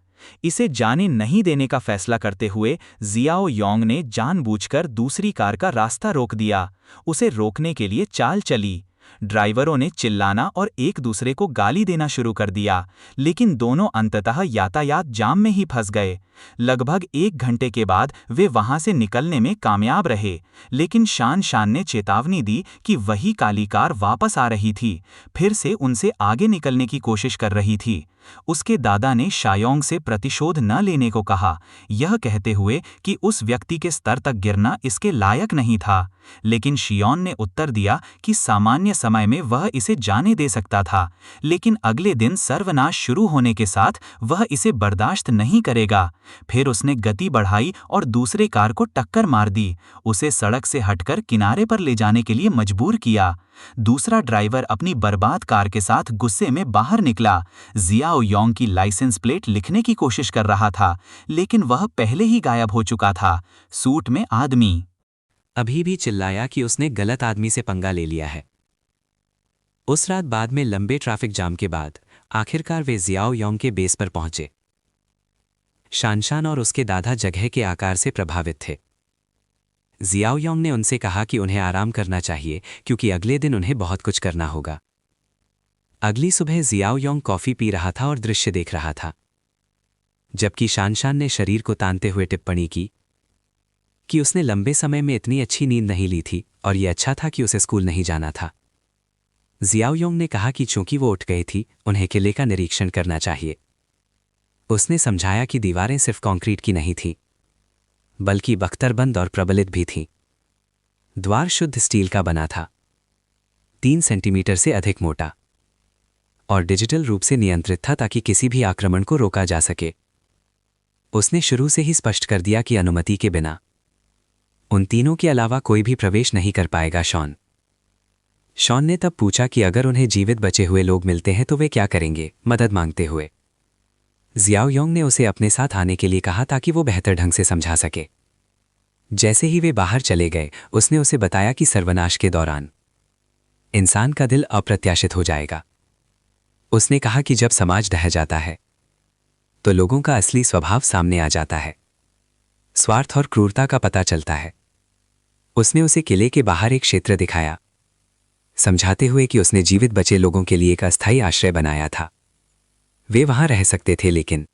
इसे जाने नहीं देने का फैसला करते हुए जियाओ योंग ने जानबूझकर दूसरी कार का रास्ता रोक दिया। उसे रोकने के लिए चाल चली। ड्राइवरों ने चिल्लाना और एक दूसरे को गाली देना शुरू कर दिया, लेकिन दोनों अंततः यातायात जाम में ही फंस गए। लगभग 1 घंटे के बाद वे वहां से निकलने में कामयाब रहे, लेकिन शान ने चेतावनी दी कि वही काली कार वापस आ रही थी, फिर से उनसे आगे निकलने की कोशिश कर रही थी। उसके दादा ने शायोंग से प्रतिशोध न लेने को कहा, यह कहते हुए कि उस व्यक्ति के स्तर तक गिरना इसके लायक नहीं था। लेकिन शियोन ने उत्तर दिया कि सामान्य समय में वह इसे जाने दे सकता था, लेकिन अगले दिन सर्वनाश शुरू होने के साथ वह इसे बर्दाश्त नहीं करेगा। फिर उसने गति बढ़ाई और दूसरे कार को टक्कर मार दी, उसे सड़क से हटकर किनारे पर ले जाने के लिए मजबूर किया। दूसरा ड्राइवर अपनी बर्बाद कार के साथ गुस्से में बाहर निकला। जियाओ योंग की लाइसेंस प्लेट लिखने की कोशिश कर रहा था, लेकिन वह पहले ही गायब हो चुका था। सूट में आदमी अभी भी चिल्लाया कि उसने गलत आदमी से पंगा ले लिया है। उस रात बाद में लंबे ट्रैफिक जाम के बाद आखिरकार वे जियाओ योंग के बेस पर पहुंचे। शान और उसके दादा जगह के आकार से प्रभावित थे। जियाओ योंग ने उनसे कहा कि उन्हें आराम करना चाहिए क्योंकि अगले दिन उन्हें बहुत कुछ करना होगा। अगली सुबह जियाओ योंग कॉफी पी रहा था और दृश्य देख रहा था, जबकि शान ने शरीर को तानते हुए टिप्पणी की कि उसने लंबे समय में इतनी अच्छी नींद नहीं ली थी और यह अच्छा था कि उसे स्कूल नहीं जाना था। जियाओ योंग ने कहा कि चूंकि वो उठ गई थी, उन्हें किले का निरीक्षण करना चाहिए। उसने समझाया कि दीवारें सिर्फ कंक्रीट की नहीं थीं, बल्कि बख्तरबंद और प्रबलित भी थीं। द्वार शुद्ध स्टील का बना था, 3 सेंटीमीटर से अधिक मोटा, और डिजिटल रूप से नियंत्रित था ताकि किसी भी आक्रमण को रोका जा सके। उसने शुरू से ही स्पष्ट कर दिया कि अनुमति के बिना उन तीनों के अलावा कोई भी प्रवेश नहीं कर पाएगा। शॉन ने तब पूछा कि अगर उन्हें जीवित बचे हुए लोग मिलते हैं तो वे क्या करेंगे, मदद मांगते हुए। जियाओ योंग ने उसे अपने साथ आने के लिए कहा ताकि वो बेहतर ढंग से समझा सके। जैसे ही वे बाहर चले गए, उसने उसे बताया कि सर्वनाश के दौरान इंसान का दिल अप्रत्याशित हो जाएगा। उसने कहा कि जब समाज ढह जाता है तो लोगों का असली स्वभाव सामने आ जाता है, स्वार्थ और क्रूरता का पता चलता है। उसने उसे किले के बाहर एक क्षेत्र दिखाया, समझाते हुए कि उसने जीवित बचे लोगों के लिए एक अस्थायी आश्रय बनाया था। वे वहां रह सकते थे, लेकिन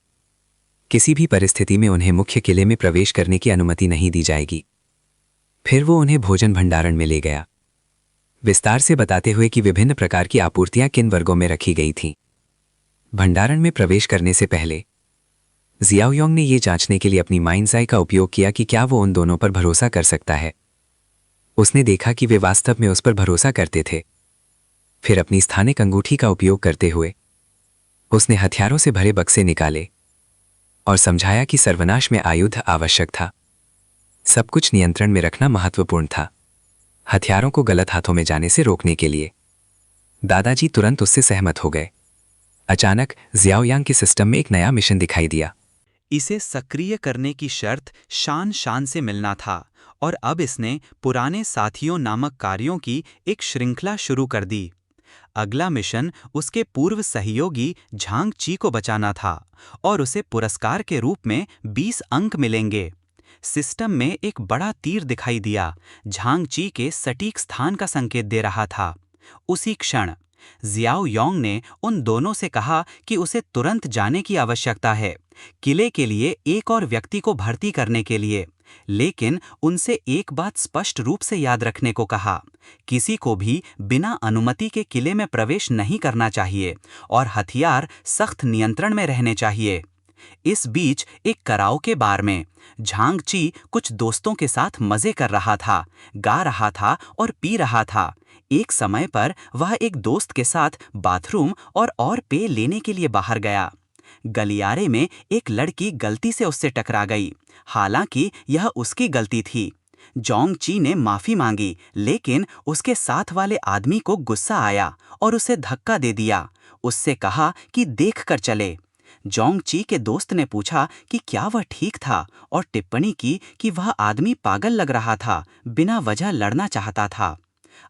किसी भी परिस्थिति में उन्हें मुख्य किले में प्रवेश करने की अनुमति नहीं दी जाएगी। फिर वो उन्हें भोजन भंडारण में ले गया, विस्तार से बताते हुए कि विभिन्न प्रकार की आपूर्तियां किन वर्गों में रखी गई थीं। भंडारण में प्रवेश करने से पहले जियाओ योंग ने यह जांचने के लिए अपनी माइंड्स आई का उपयोग किया कि क्या वो उन दोनों पर भरोसा कर सकता है। उसने देखा कि वे वास्तव में उस पर भरोसा करते थे। फिर अपनी स्थानिक अंगूठी का उपयोग करते हुए उसने हथियारों से भरे बक्से निकाले और समझाया कि सर्वनाश में आयुध आवश्यक था। सब कुछ नियंत्रण में रखना महत्वपूर्ण था, हथियारों को गलत हाथों में जाने से रोकने के लिए। दादाजी तुरंत उससे सहमत हो गए। अचानक जियाओ यांग के सिस्टम में एक नया मिशन दिखाई दिया। इसे सक्रिय करने की शर्त शान शान से मिलना था और अब इसने पुराने साथियों नामक कार्यों की एक श्रृंखला शुरू कर दी। अगला मिशन उसके पूर्व सहयोगी झांग ची को बचाना था और उसे पुरस्कार के रूप में 20 अंक मिलेंगे। सिस्टम में एक बड़ा तीर दिखाई दिया, झांग ची के सटीक स्थान का संकेत दे रहा था। उसी क्षण जियाओ योंग ने उन दोनों से कहा कि उसे तुरंत जाने की आवश्यकता है, किले के लिए एक और व्यक्ति को भर्ती करने के लिए। लेकिन उनसे एक बात स्पष्ट रूप से याद रखने को कहा, किसी को भी बिना अनुमति के किले में प्रवेश नहीं करना चाहिए और हथियार सख्त नियंत्रण में रहने चाहिए। इस बीच एक कराओके बार में झांग ची कुछ दोस्तों के साथ मजे कर रहा था, गा रहा था और पी रहा था। एक समय पर वह एक दोस्त के साथ बाथरूम और पेय लेने के लिए बाहर गया। गलियारे में एक लड़की गलती से उससे टकरा गई, हालांकि यह उसकी गलती थी। जोंग ची ने माफी मांगी, लेकिन उसके साथ वाले आदमी को गुस्सा आया और उसे धक्का दे दिया। उससे कहा कि देख कर चले। जोंग ची के दोस्त ने पूछा कि क्या वह ठीक था और टिप्पणी की कि वह आदमी पागल लग रहा था, बिना वजह लड़ना चाहता था।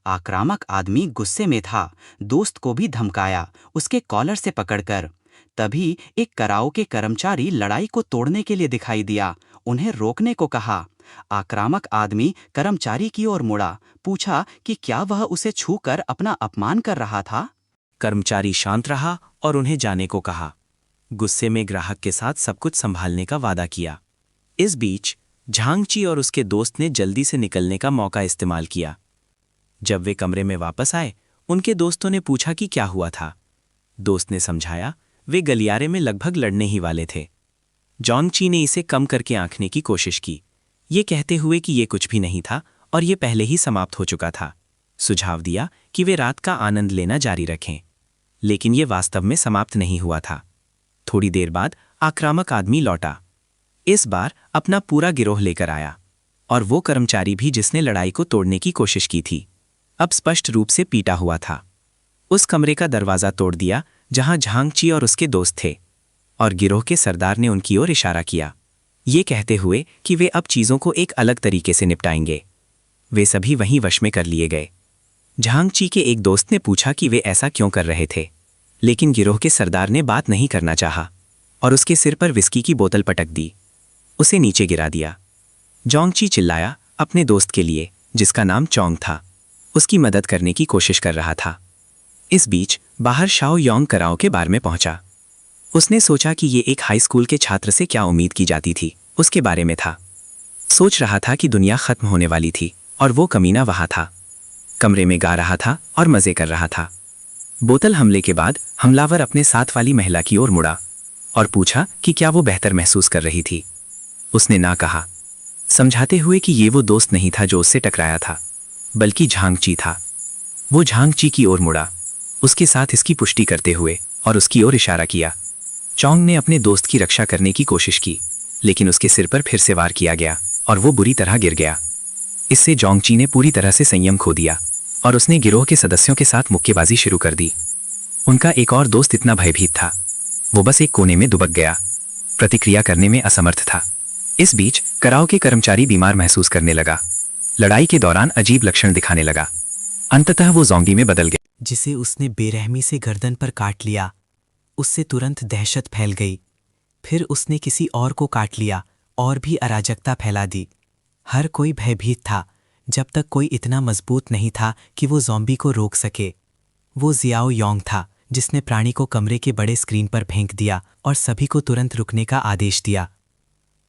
आक्रामक आदमी गुस्से में था, दोस्त को भी धमकाया, उसके कॉलर से पकड़कर। तभी एक कराओके कर्मचारी लड़ाई को तोड़ने के लिए दिखाई दिया, उन्हें रोकने को कहा। आक्रामक आदमी कर्मचारी की ओर मुड़ा, पूछा कि क्या वह उसे छूकर अपना अपमान कर रहा था। कर्मचारी शांत रहा और उन्हें जाने को कहा। गुस्से में ग्राहक के साथ सब कुछ संभालने का वादा किया। इस बीच झांग ची और उसके दोस्त ने जल्दी से निकलने का मौका इस्तेमाल किया। जब वे कमरे में वापस आए, उनके दोस्तों ने पूछा कि क्या हुआ था। दोस्त ने समझाया, वे गलियारे में लगभग लड़ने ही वाले थे। जोंग ची ने इसे कम करके आंकने की कोशिश की, ये कहते हुए कि ये कुछ भी नहीं था और ये पहले ही समाप्त हो चुका था। सुझाव दिया कि वे रात का आनंद लेना जारी रखें, लेकिन ये वास्तव में समाप्त नहीं हुआ था। थोड़ी देर बाद आक्रामक आदमी लौटा, इस बार अपना पूरा गिरोह लेकर आया और वो कर्मचारी भी जिसने लड़ाई को तोड़ने की कोशिश की थी, अब स्पष्ट रूप से पीटा हुआ था। उस कमरे का दरवाजा तोड़ दिया जहां झांग ची और उसके दोस्त थे, और गिरोह के सरदार ने उनकी ओर इशारा किया, ये कहते हुए कि वे अब चीज़ों को एक अलग तरीके से निपटाएंगे। वे सभी वहीं वश में कर लिए गए। झांग ची के एक दोस्त ने पूछा कि वे ऐसा क्यों कर रहे थे, लेकिन गिरोह के सरदार ने बात नहीं करना चाहा और उसके सिर पर विस्की की बोतल पटक दी, उसे नीचे गिरा दिया। जोंग ची चिल्लाया अपने दोस्त के लिए, जिसका नाम चोंग था, उसकी मदद करने की कोशिश कर रहा था। इस बीच बाहर शाओ योंग कराओके बार में पहुंचा। उसने सोचा कि ये एक हाई स्कूल के छात्र से क्या उम्मीद की जाती थी, उसके बारे में था। सोच रहा था कि दुनिया खत्म होने वाली थी और वो कमीना वहां था, कमरे में गा रहा था और मजे कर रहा था। बोतल हमले के बाद हमलावर अपने साथ वाली महिला की ओर मुड़ा और पूछा कि क्या वो बेहतर महसूस कर रही थी। उसने ना कहा, समझाते हुए कि ये वो दोस्त नहीं था जो उससे टकराया था, बल्कि झांग ची था। वो झांग ची की ओर मुड़ा, उसके साथ इसकी पुष्टि करते हुए, और उसकी ओर इशारा किया। चोंग ने अपने दोस्त की रक्षा करने की कोशिश की, लेकिन उसके सिर पर फिर से वार किया गया और वो बुरी तरह गिर गया। इससे जोंग ची ने पूरी तरह से संयम खो दिया और उसने गिरोह के सदस्यों के साथ मुक्केबाजी शुरू कर दी। उनका एक और दोस्त इतना भयभीत था, वो बस एक कोने में दुबक गया, प्रतिक्रिया करने में असमर्थ था। इस बीच कराओ के कर्मचारी बीमार महसूस करने लगा। लड़ाई के दौरान अजीब लक्षण दिखाने लगा। अंततः वो ज़ॉम्बी में बदल गया, जिसे उसने बेरहमी से गर्दन पर काट लिया। उससे तुरंत दहशत फैल गई। फिर उसने किसी और को काट लिया और भी अराजकता फैला दी। हर कोई भयभीत था, जब तक कोई इतना मजबूत नहीं था कि वो ज़ॉम्बी को रोक सके। वो जियाओ योंग था, जिसने प्राणी को कमरे के बड़े स्क्रीन पर फेंक दिया और सभी को तुरंत रुकने का आदेश दिया।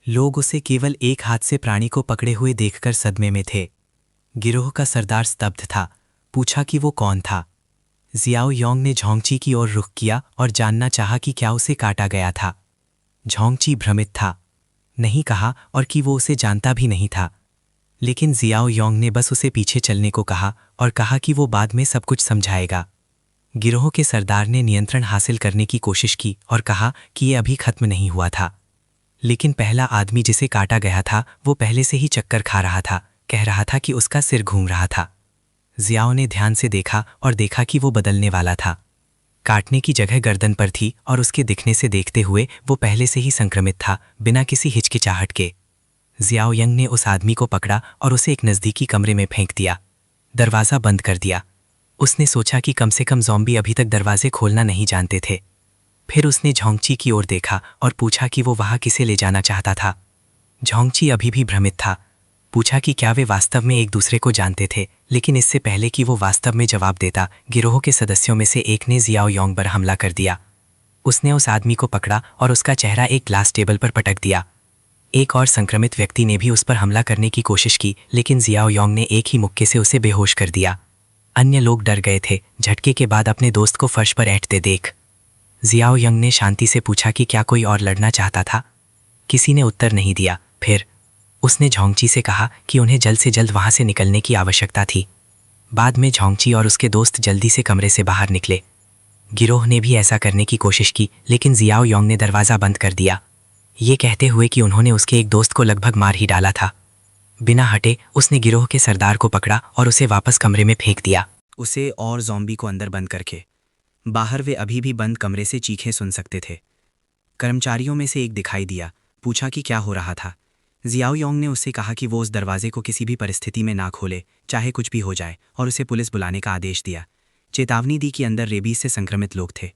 लोग उसे केवल एक हाथ से प्राणी को पकड़े हुए देखकर सदमे में थे। गिरोह का सरदार स्तब्ध था। पूछा कि वो कौन था। जियाओ योंग ने झोंगची की ओर रुख किया और जानना चाहा कि क्या उसे काटा गया था। झोंगची भ्रमित था, नहीं कहा और कि वो उसे जानता भी नहीं था। लेकिन जियाओ योंग ने बस उसे पीछे चलने को कहा और कहा कि वो बाद में सब कुछ समझाएगा। गिरोह के सरदार ने नियंत्रण हासिल करने की कोशिश की और कहा कि ये अभी खत्म नहीं हुआ था। लेकिन पहला आदमी जिसे काटा गया था वो पहले से ही चक्कर खा रहा था, कह रहा था कि उसका सिर घूम रहा था। जियाओ ने ध्यान से देखा और देखा कि वो बदलने वाला था। काटने की जगह गर्दन पर थी और उसके दिखने से देखते हुए वो पहले से ही संक्रमित था, बिना किसी हिचकिचाहट के। जियाओ यंग ने उस आदमी को पकड़ा और उसे एक नज़दीकी कमरे में फेंक दिया। दरवाज़ा बंद कर दिया। उसने सोचा कि कम से कम ज़ॉम्बी अभी तक दरवाजे खोलना नहीं जानते थे। फिर उसने झोंगची की ओर देखा और पूछा कि वो वहाँ किसे ले जाना चाहता था। झोंगची अभी भी भ्रमित था। पूछा कि क्या वे वास्तव में एक दूसरे को जानते थे, लेकिन इससे पहले कि वो वास्तव में जवाब देता, गिरोह के सदस्यों में से एक ने जियाओ योंग पर हमला कर दिया। उसने उस आदमी को पकड़ा और उसका चेहरा एक ग्लास टेबल पर पटक दिया। एक और संक्रमित व्यक्ति ने भी उस पर हमला करने की कोशिश की, लेकिन जियाओ योंग ने एक ही मुक्के से उसे बेहोश कर दिया। अन्य लोग डर गए थे, झटके के बाद अपने दोस्त को फर्श पर ऐंठते देख। जियाओ यंग ने शांति से पूछा कि क्या कोई और लड़ना चाहता था। किसी ने उत्तर नहीं दिया। फिर उसने झोंगची से कहा कि उन्हें जल्द से जल्द वहां से निकलने की आवश्यकता थी। बाद में झोंगची और उसके दोस्त जल्दी से कमरे से बाहर निकले। गिरोह ने भी ऐसा करने की कोशिश की, लेकिन जियाओ योंग ने दरवाज़ा बंद कर दिया, ये कहते हुए कि उन्होंने उसके एक दोस्त को लगभग मार ही डाला था। बिना हटे उसने गिरोह के सरदार को पकड़ा और उसे वापस कमरे में फेंक दिया। उसे और ज़ॉम्बी को अंदर बंद करके। बाहर वे अभी भी बंद कमरे से चीखें सुन सकते थे। कर्मचारियों में से एक दिखाई दिया। पूछा कि क्या हो रहा था। जियाओ योंग ने उससे कहा कि वो उस दरवाजे को किसी भी परिस्थिति में ना खोले, चाहे कुछ भी हो जाए, और उसे पुलिस बुलाने का आदेश दिया। चेतावनी दी कि अंदर रेबीज से संक्रमित लोग थे।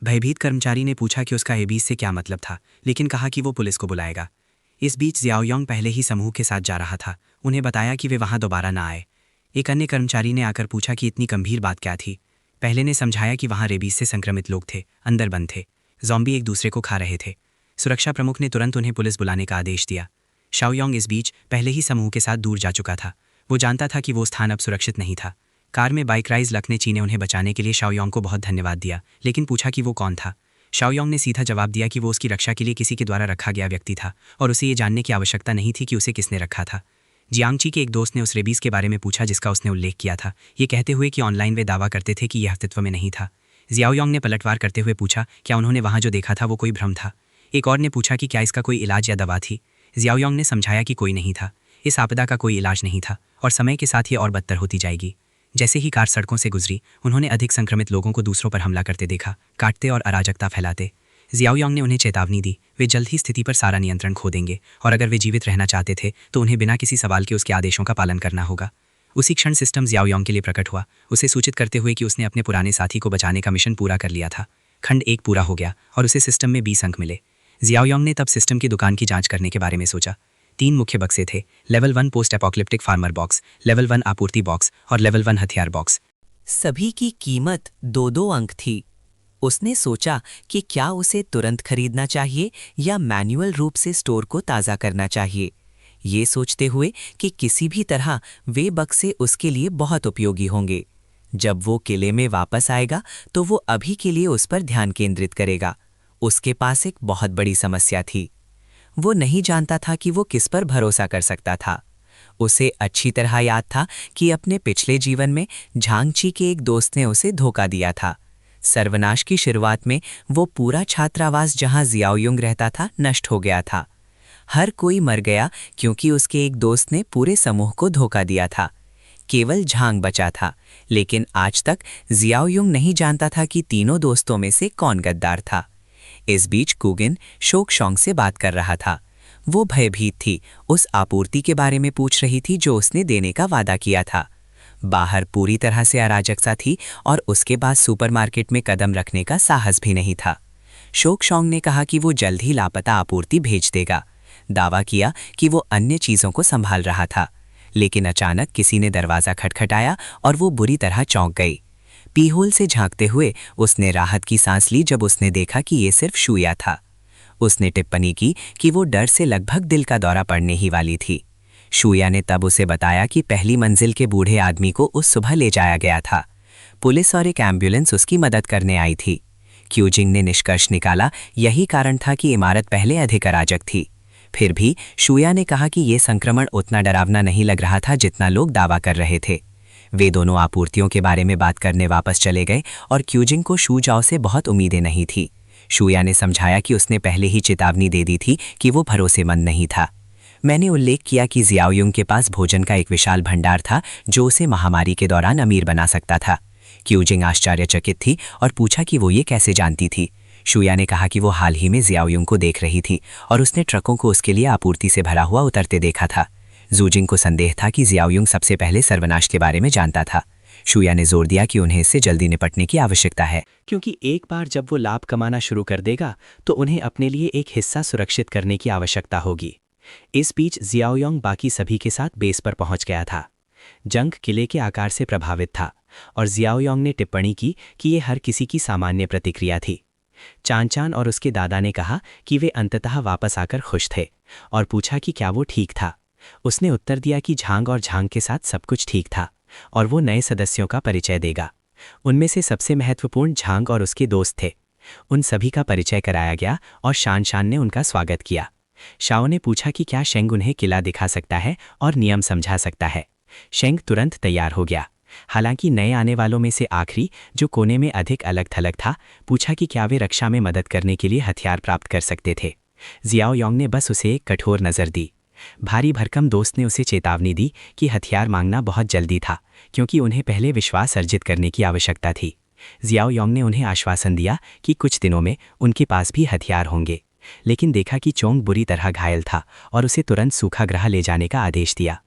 भयभीत कर्मचारी ने पूछा कि उसका रेबीज से क्या मतलब था, लेकिन कहा कि वो पुलिस को बुलाएगा। इस बीच जियाओ योंग पहले ही समूह के साथ जा रहा था। उन्हें बताया कि वे वहां दोबारा ना आए। एक अन्य कर्मचारी ने आकर पूछा कि इतनी गंभीर बात क्या थी। पहले ने समझाया कि वहां रेबीज से संक्रमित लोग थे, अंदर बंद थे, ज़ॉम्बी एक दूसरे को खा रहे थे। सुरक्षा प्रमुख ने तुरंत उन्हें पुलिस बुलाने का आदेश दिया। शाओ योंग इस बीच पहले ही समूह के साथ दूर जा चुका था। वो जानता था कि वो स्थान अब सुरक्षित नहीं था। कार में बाइक राइज लखने ची ने उन्हें बचाने के लिए शाओ योंग को बहुत धन्यवाद दिया, लेकिन पूछा कि वो कौन था। शाओ योंग ने सीधा जवाब दिया कि वो उसकी रक्षा के लिए किसी के द्वारा रखा गया व्यक्ति था और उसे ये जानने की आवश्यकता नहीं थी कि उसे किसने रखा था। जियांगची के एक दोस्त ने उस रेबीज के बारे में पूछा जिसका उसने उल्लेख किया था, ये कहते हुए कि ऑनलाइन वे दावा करते थे कि यह अस्तित्व में नहीं था। जियाओ योंग ने पलटवार करते हुए पूछा क्या उन्होंने वहां जो देखा था वो कोई भ्रम था। एक और ने पूछा कि क्या इसका कोई इलाज या दवा थी। जियाओ योंग ने समझाया कि कोई नहीं था, इस आपदा का कोई इलाज नहीं था और समय के साथ ये और बदतर होती जाएगी। जैसे ही कार सड़कों से गुजरी, उन्होंने अधिक संक्रमित लोगों को दूसरों पर हमला करते देखा, काटते और अराजकता फैलाते। जियाओ योंग ने उन्हें चेतावनी दी, वे जल्द ही स्थिति पर सारा नियंत्रण खो देंगे और अगर वे जीवित रहना चाहते थे तो उन्हें बिना किसी सवाल के उसके आदेशों का पालन करना होगा। उसी क्षण सिस्टम जियाओ योंग के लिए प्रकट हुआ, उसे सूचित करते हुए कि उसने अपने पुराने साथी को बचाने का मिशन पूरा कर लिया था। खंड 1 पूरा हो गया और उसे सिस्टम में 20 अंक मिले। जियाओ योंग ने तब सिस्टम की दुकान की जांच करने के बारे में सोचा। 3 मुख्य बक्से थे, level 1 post apocalyptic farmer box, level 1 आपूर्ति बॉक्स और लेवल 1 हथियार बॉक्स। सभी की कीमत 2-2 अंक थी। उसने सोचा कि क्या उसे तुरंत खरीदना चाहिए या मैन्युअल रूप से स्टोर को ताज़ा करना चाहिए। ये सोचते हुए कि किसी भी तरह वे बक्से उसके लिए बहुत उपयोगी होंगे। जब वो किले में वापस आएगा तो वो अभी के लिए उस पर ध्यान केंद्रित करेगा। उसके पास एक बहुत बड़ी समस्या थी। वो नहीं जानता था कि वो किस पर भरोसा कर सकता था। उसे अच्छी तरह याद था कि अपने पिछले जीवन में झांगची के एक दोस्त ने उसे धोखा दिया था। सर्वनाश की शुरुआत में वो पूरा छात्रावास जहां जियाओ योंग रहता था नष्ट हो गया था। हर कोई मर गया क्योंकि उसके एक दोस्त ने पूरे समूह को धोखा दिया था। केवल झांग बचा था, लेकिन आज तक जियाओ योंग नहीं जानता था कि तीनों दोस्तों में से कौन गद्दार था। इस बीच कुगिन शोक शोंग से बात कर रहा था। वो भयभीत थी, उस आपूर्ति के बारे में पूछ रही थी जो उसने देने का वादा किया था। बाहर पूरी तरह से अराजक सा थी और उसके पास सुपरमार्केट में कदम रखने का साहस भी नहीं था। शोक शोंग ने कहा कि वो जल्द ही लापता आपूर्ति भेज देगा। दावा किया कि वो अन्य चीजों को संभाल रहा था, लेकिन अचानक किसी ने दरवाजा खटखटाया और वो बुरी तरह चौंक गई। पीहोल से झांकते हुए उसने राहत की सांस ली जब उसने देखा कि ये सिर्फ शूया था। उसने टिप्पणी की कि वो डर से लगभग दिल का दौरा पड़ने ही वाली थी। शूया ने तब उसे बताया कि पहली मंजिल के बूढ़े आदमी को उस सुबह ले जाया गया था। पुलिस और एक एम्बुलेंस उसकी मदद करने आई थी। क्यूजिंग ने निष्कर्ष निकाला यही कारण था कि इमारत पहले अधिक अराजक थी। फिर भी शूया ने कहा कि ये संक्रमण उतना डरावना नहीं लग रहा था जितना लोग दावा कर रहे थे। वे दोनों आपूर्तियों के बारे में बात करने वापस चले गए और क्यूजिंग को शू जाओ से बहुत उम्मीदें नहीं थी। शूया ने समझाया कि उसने पहले ही चेतावनी दे दी थी कि वो भरोसेमंद नहीं था। मैंने उल्लेख किया कि जियाओयुंग के पास भोजन का एक विशाल भंडार था जो उसे महामारी के दौरान अमीर बना सकता था। क्यूजिंग आश्चर्यचकित थी और पूछा कि वो ये कैसे जानती थी। शूया ने कहा कि वो हाल ही में जियाओयुंग को देख रही थी और उसने ट्रकों को उसके लिए आपूर्ति से भरा हुआ उतरते देखा था। जूजिंग को संदेह था कि जियाओयुंग सबसे पहले सर्वनाश के बारे में जानता था। शूया ने जोर दिया कि उन्हें इससे जल्दी निपटने की आवश्यकता है, क्योंकि एक बार जब वो लाभ कमाना शुरू कर देगा तो उन्हें अपने लिए एक हिस्सा सुरक्षित करने की आवश्यकता होगी। इस बीच जियाओयुंग बाकी सभी के साथ बेस पर पहुंच गया था। जंग किले के आकार से प्रभावित था और जियाओयुंग ने टिप्पणी की कि ये हर किसी की सामान्य प्रतिक्रिया थी। चान और उसके दादा ने कहा कि वे अंततः वापस आकर खुश थे और पूछा कि क्या वो ठीक था। उसने उत्तर दिया कि झांग और झांग के साथ सब कुछ ठीक था और वो नए सदस्यों का परिचय देगा। उनमें से सबसे महत्वपूर्ण झांग और उसके दोस्त थे। उन सभी का परिचय कराया गया और शान ने उनका स्वागत किया। शाओ ने पूछा कि क्या शेंग उन्हें किला दिखा सकता है और नियम समझा सकता है। शेंग तुरंत तैयार हो गया। हालांकि नए आने वालों में से आखिरी, जो कोने में अधिक अलग थलग था, पूछा कि क्या वे रक्षा में मदद करने के लिए हथियार प्राप्त कर सकते थे। जियाओयुंग ने बस उसे एक कठोर नज़र दी। भारी भरकम दोस्त ने उसे चेतावनी दी कि हथियार मांगना बहुत जल्दी था, क्योंकि उन्हें पहले विश्वास अर्जित करने की आवश्यकता थी। जियाओयुंग ने उन्हें आश्वासन दिया कि कुछ दिनों में उनके पास भी हथियार होंगे, लेकिन देखा कि चोंग बुरी तरह घायल था और उसे तुरंत सूखाग्रह ले जाने का आदेश दिया।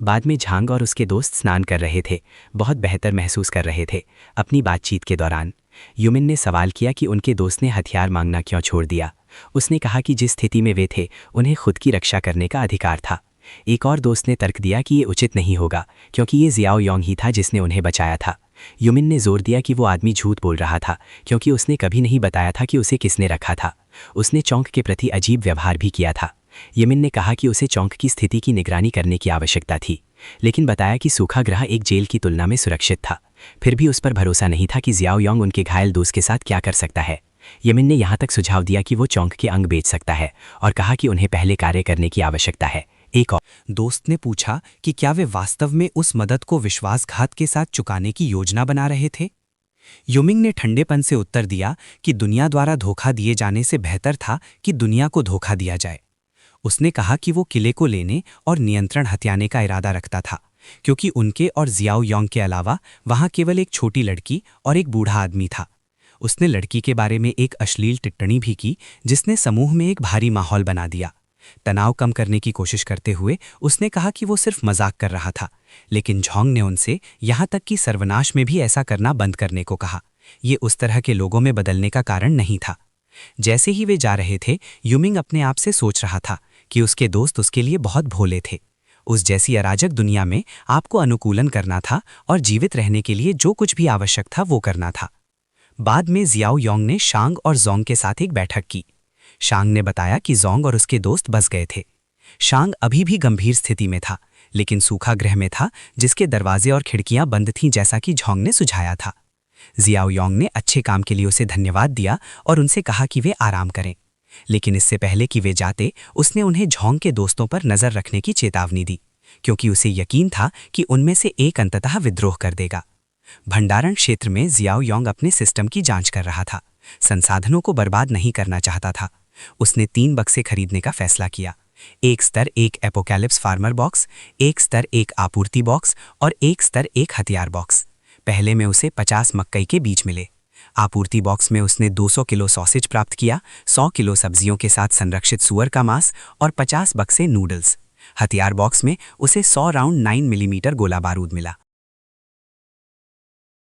बाद में झांग और उसके दोस्त स्नान कर रहे थे, बहुत बेहतर महसूस कर रहे थे। अपनी बातचीत के दौरान युमिन ने सवाल किया कि उनके दोस्त ने हथियार मांगना क्यों छोड़ दिया। उसने कहा कि जिस स्थिति में वे थे उन्हें खुद की रक्षा करने का अधिकार था। एक और दोस्त ने तर्क दिया कि ये उचित नहीं होगा, क्योंकि ये जियाओयुंग ही था जिसने उन्हें बचाया था। युमिन ने जोर दिया कि वो आदमी झूठ बोल रहा था, क्योंकि उसने कभी नहीं बताया था कि उसे किसने रखा था। उसने चौंक के प्रति अजीब व्यवहार भी किया था। युमिन ने कहा कि उसे चौंक की स्थिति की निगरानी करने की आवश्यकता थी, लेकिन बताया कि सूखाग्रह एक जेल की तुलना में सुरक्षित था। फिर भी उस पर भरोसा नहीं था कि जियाओयुंग उनके घायल दोस्त के साथ क्या कर सकता है। यमिन ने यहाँ तक सुझाव दिया कि वो चौंक के अंग बेच सकता है और कहा कि उन्हें पहले कार्य करने की आवश्यकता है। एक और दोस्त ने पूछा कि क्या वे वास्तव में उस मदद को विश्वासघात के साथ चुकाने की योजना बना रहे थे। युमिंग ने ठंडेपन से उत्तर दिया कि दुनिया द्वारा धोखा दिए जाने से बेहतर था कि दुनिया को धोखा दिया जाए। उसने कहा कि वो किले को लेने और नियंत्रण हथियाने का इरादा रखता था, क्योंकि उनके और जियाओयुंग के अलावा वहां केवल एक छोटी लड़की और एक बूढ़ा आदमी था। उसने लड़की के बारे में एक अश्लील टिप्पणी भी की, जिसने समूह में एक भारी माहौल बना दिया। तनाव कम करने की कोशिश करते हुए उसने कहा कि वो सिर्फ मजाक कर रहा था, लेकिन झोंग ने उनसे यहां तक कि सर्वनाश में भी ऐसा करना बंद करने को कहा। ये उस तरह के लोगों में बदलने का कारण नहीं था। जैसे ही वे जा रहे थे, युमिंग अपने आप से सोच रहा था कि उसके दोस्त उसके लिए बहुत भोले थे। उस जैसी अराजक दुनिया में आपको अनुकूलन करना था और जीवित रहने के लिए जो कुछ भी आवश्यक था वो करना था। बाद में जियाओयुंग ने शांग और जोंग के साथ एक बैठक की। शांग ने बताया कि जोंग और उसके दोस्त बस गए थे। शांग अभी भी गंभीर स्थिति में था, लेकिन सूखाग्रह में था जिसके दरवाजे और खिड़कियां बंद थीं, जैसा कि झोंग ने सुझाया था। जियाओयुंग ने अच्छे काम के लिए उसे धन्यवाद दिया और उनसे कहा कि वे आराम करें, लेकिन इससे पहले कि वे जाते उसने उन्हें झोंग के दोस्तों पर नजर रखने की चेतावनी दी, क्योंकि उसे यकीन था कि उनमें से एक अंततः विद्रोह कर देगा। भंडारण क्षेत्र में जियाओयुंग अपने सिस्टम की जांच कर रहा था, संसाधनों को बर्बाद नहीं करना चाहता था। उसने 3 बक्से खरीदने का फैसला किया। एक स्तर एक एपोकैलिप्स फार्मर बॉक्स, एक स्तर एक आपूर्ति बॉक्स और एक स्तर एक हथियार बॉक्स। पहले में उसे 50 मक्कई के बीज मिले। आपूर्ति बॉक्स में उसने 200 किलो सॉसेज प्राप्त किया, 100 किलो सब्जियों के साथ संरक्षित सुअर का मांस और 50 बक्से नूडल्स। हथियार बॉक्स में उसे 100 राउंड 9 मिलीमीटर गोला बारूद मिला।